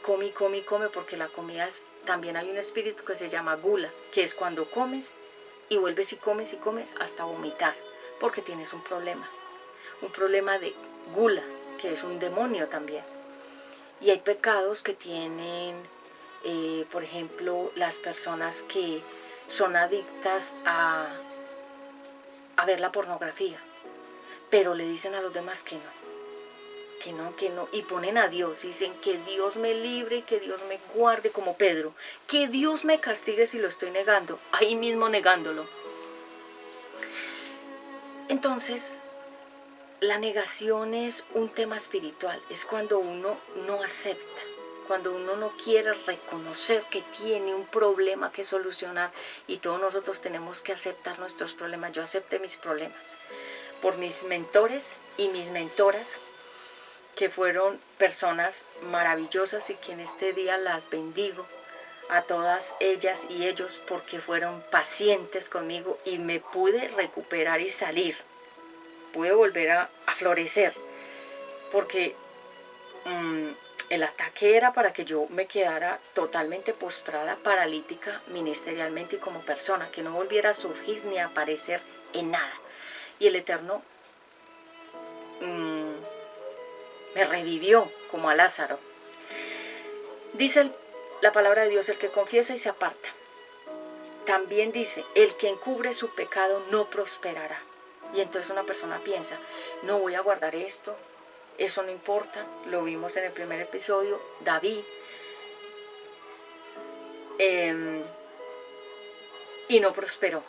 porque la comida también hay un espíritu que se llama gula, que es cuando comes y vuelves y comes hasta vomitar, porque tienes un problema de gula, que es un demonio también. Y hay pecados que tienen, por ejemplo, las personas que son adictas a ver la pornografía, pero le dicen a los demás que no, y ponen a Dios, dicen que Dios me libre y que Dios me guarde, como Pedro, que Dios me castigue si lo estoy negando, ahí mismo negándolo. Entonces, la negación es un tema espiritual, es cuando uno no acepta, cuando uno no quiere reconocer que tiene un problema que solucionar, y todos nosotros tenemos que aceptar nuestros problemas. Yo acepté mis problemas por mis mentores y mis mentoras, que fueron personas maravillosas y que en este día las bendigo a todas ellas y ellos, porque fueron pacientes conmigo y me pude recuperar y salir, pude volver a florecer, porque el ataque era para que yo me quedara totalmente postrada, paralítica ministerialmente y como persona, que no volviera a surgir ni a aparecer en nada. Y el Eterno me revivió como a Lázaro. Dice la palabra de Dios, el que confiesa y se aparta. También dice, el que encubre su pecado no prosperará. Y entonces una persona piensa, no voy a guardar esto, eso no importa. Lo vimos en el primer episodio, David. Y no prosperó,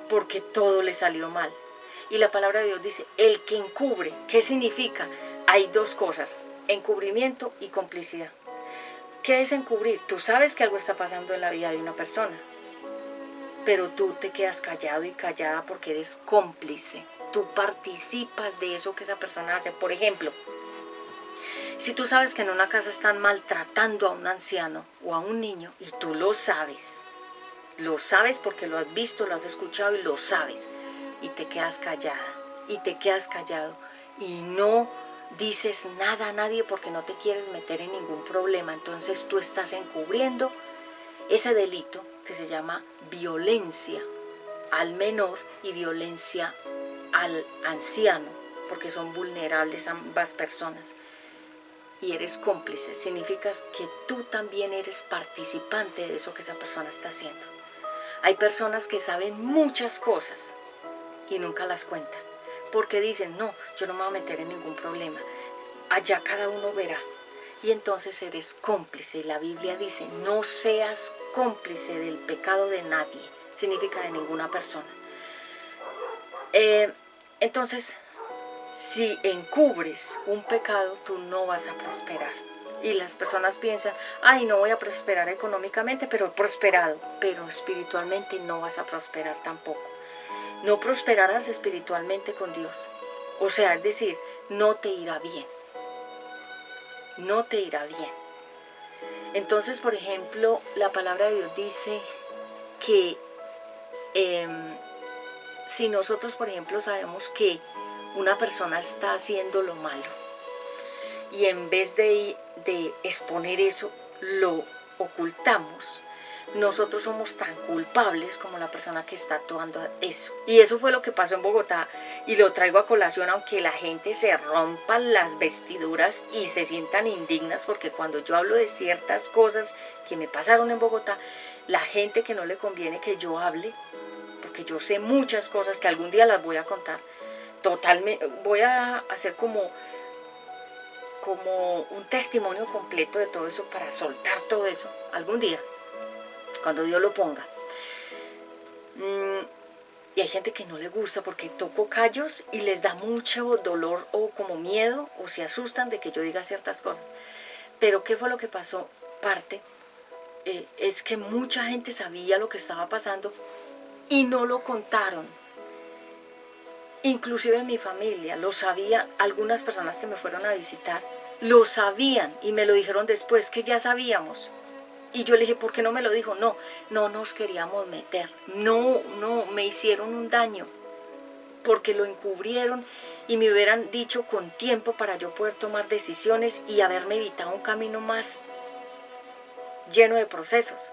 porque todo le salió mal. Y la palabra de Dios dice, el que encubre, ¿qué significa? Hay dos cosas, encubrimiento y complicidad. ¿Qué es encubrir? Tú sabes que algo está pasando en la vida de una persona, pero tú te quedas callado y callada porque eres cómplice. Tú participas de eso que esa persona hace. Por ejemplo, si tú sabes que en una casa están maltratando a un anciano o a un niño y tú lo sabes, lo sabes porque lo has visto, lo has escuchado y lo sabes, y te quedas callada, y te quedas callado, y no dices nada a nadie porque no te quieres meter en ningún problema. Entonces tú estás encubriendo ese delito que se llama violencia al menor y violencia al anciano, porque son vulnerables ambas personas. Y eres cómplice, significa que tú también eres participante de eso que esa persona está haciendo. Hay personas que saben muchas cosas y nunca las cuentan, porque dicen, no, yo no me voy a meter en ningún problema, allá cada uno verá. Y entonces eres cómplice, y la Biblia dice, no seas cómplice del pecado de nadie, significa de ninguna persona. Entonces, si encubres un pecado, tú no vas a prosperar. Y las personas piensan, ay, no voy a prosperar económicamente, pero he prosperado. Pero espiritualmente no vas a prosperar tampoco. No prosperarás espiritualmente con Dios. O sea, es decir, no te irá bien. No te irá bien. Entonces, por ejemplo, la palabra de Dios dice que si nosotros, por ejemplo, sabemos que una persona está haciendo lo malo y en vez de exponer eso, lo ocultamos, nosotros somos tan culpables como la persona que está actuando eso. Y eso fue lo que pasó en Bogotá, y lo traigo a colación, aunque la gente se rompa las vestiduras y se sientan indignas, porque cuando yo hablo de ciertas cosas que me pasaron en Bogotá, la gente que no le conviene que yo hable, porque yo sé muchas cosas que algún día las voy a contar, totalmente, voy a hacer como un testimonio completo de todo eso, para soltar todo eso algún día, cuando Dios lo ponga. Y hay gente que no le gusta porque toco callos y les da mucho dolor o como miedo, o se asustan de que yo diga ciertas cosas. Pero ¿qué fue lo que pasó? Parte es que mucha gente sabía lo que estaba pasando y no lo contaron. Inclusive mi familia lo sabía, algunas personas que me fueron a visitar lo sabían y me lo dijeron después, que ya sabíamos. Y yo le dije, ¿por qué no me lo dijo? No, no nos queríamos meter, no, me hicieron un daño, porque lo encubrieron y me hubieran dicho con tiempo para yo poder tomar decisiones y haberme evitado un camino más lleno de procesos.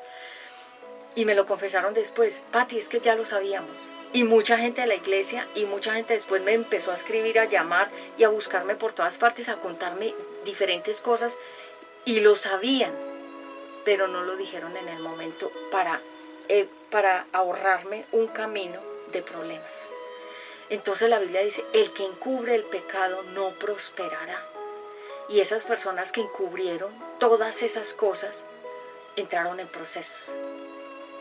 Y me lo confesaron después, Pati, es que ya lo sabíamos. Y mucha gente de la iglesia y mucha gente después me empezó a escribir, a llamar y a buscarme por todas partes, a contarme diferentes cosas, y lo sabían, pero no lo dijeron en el momento para ahorrarme un camino de problemas. Entonces la Biblia dice, el que encubre el pecado no prosperará. Y esas personas que encubrieron todas esas cosas entraron en procesos.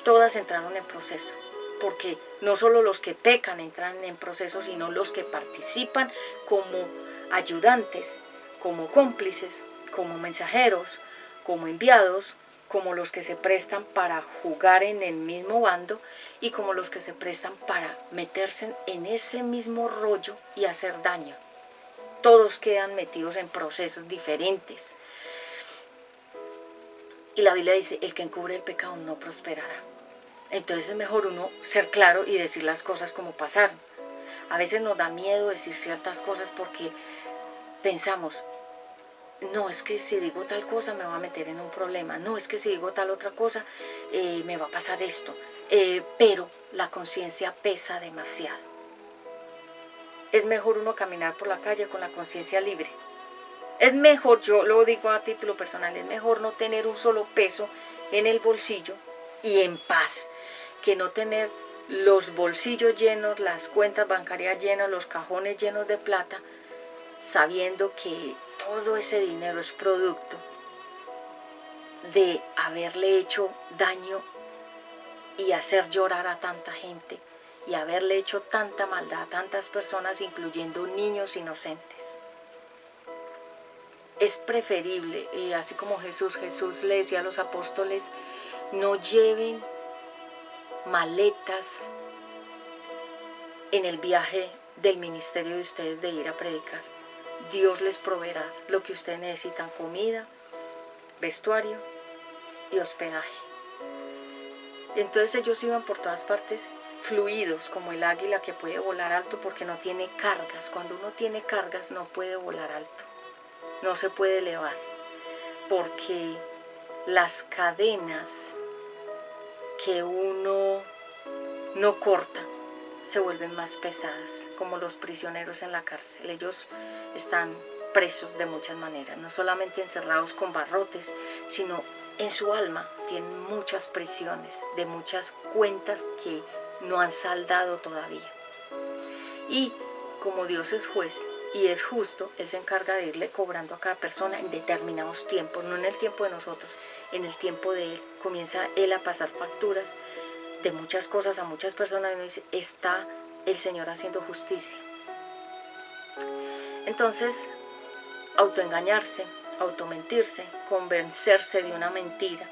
Todas entraron en proceso, porque no solo los que pecan entran en proceso, sino los que participan como ayudantes, como cómplices, como mensajeros, como enviados, como los que se prestan para jugar en el mismo bando y como los que se prestan para meterse en ese mismo rollo y hacer daño. Todos quedan metidos en procesos diferentes. Y la Biblia dice, el que encubre el pecado no prosperará. Entonces es mejor uno ser claro y decir las cosas como pasaron. A veces nos da miedo decir ciertas cosas porque pensamos, no, es que si digo tal cosa me va a meter en un problema, no, es que si digo tal otra cosa me va a pasar esto, pero la conciencia pesa demasiado. Es mejor uno caminar por la calle con la conciencia libre. Es mejor, yo lo digo a título personal, es mejor no tener un solo peso en el bolsillo y en paz, que no tener los bolsillos llenos, las cuentas bancarias llenas, los cajones llenos de plata, sabiendo que todo ese dinero es producto de haberle hecho daño y hacer llorar a tanta gente y haberle hecho tanta maldad a tantas personas, incluyendo niños inocentes. Es preferible, así como Jesús le decía a los apóstoles, no lleven maletas en el viaje del ministerio de ustedes de ir a predicar. Dios les proveerá lo que ustedes necesitan, comida, vestuario y hospedaje. Entonces ellos iban por todas partes fluidos, como el águila que puede volar alto porque no tiene cargas. Cuando uno tiene cargas no puede volar alto, no se puede elevar, porque las cadenas que uno no corta se vuelven más pesadas, como los prisioneros en la cárcel. Ellos están presos de muchas maneras, no solamente encerrados con barrotes, sino en su alma tienen muchas prisiones, de muchas cuentas que no han saldado todavía. Y como Dios es juez y es justo, Él se encarga de irle cobrando a cada persona en determinados tiempos, no en el tiempo de nosotros, en el tiempo de Él. Comienza Él a pasar facturas de muchas cosas a muchas personas y uno dice, está el Señor haciendo justicia. Entonces, autoengañarse, automentirse, convencerse de una mentira,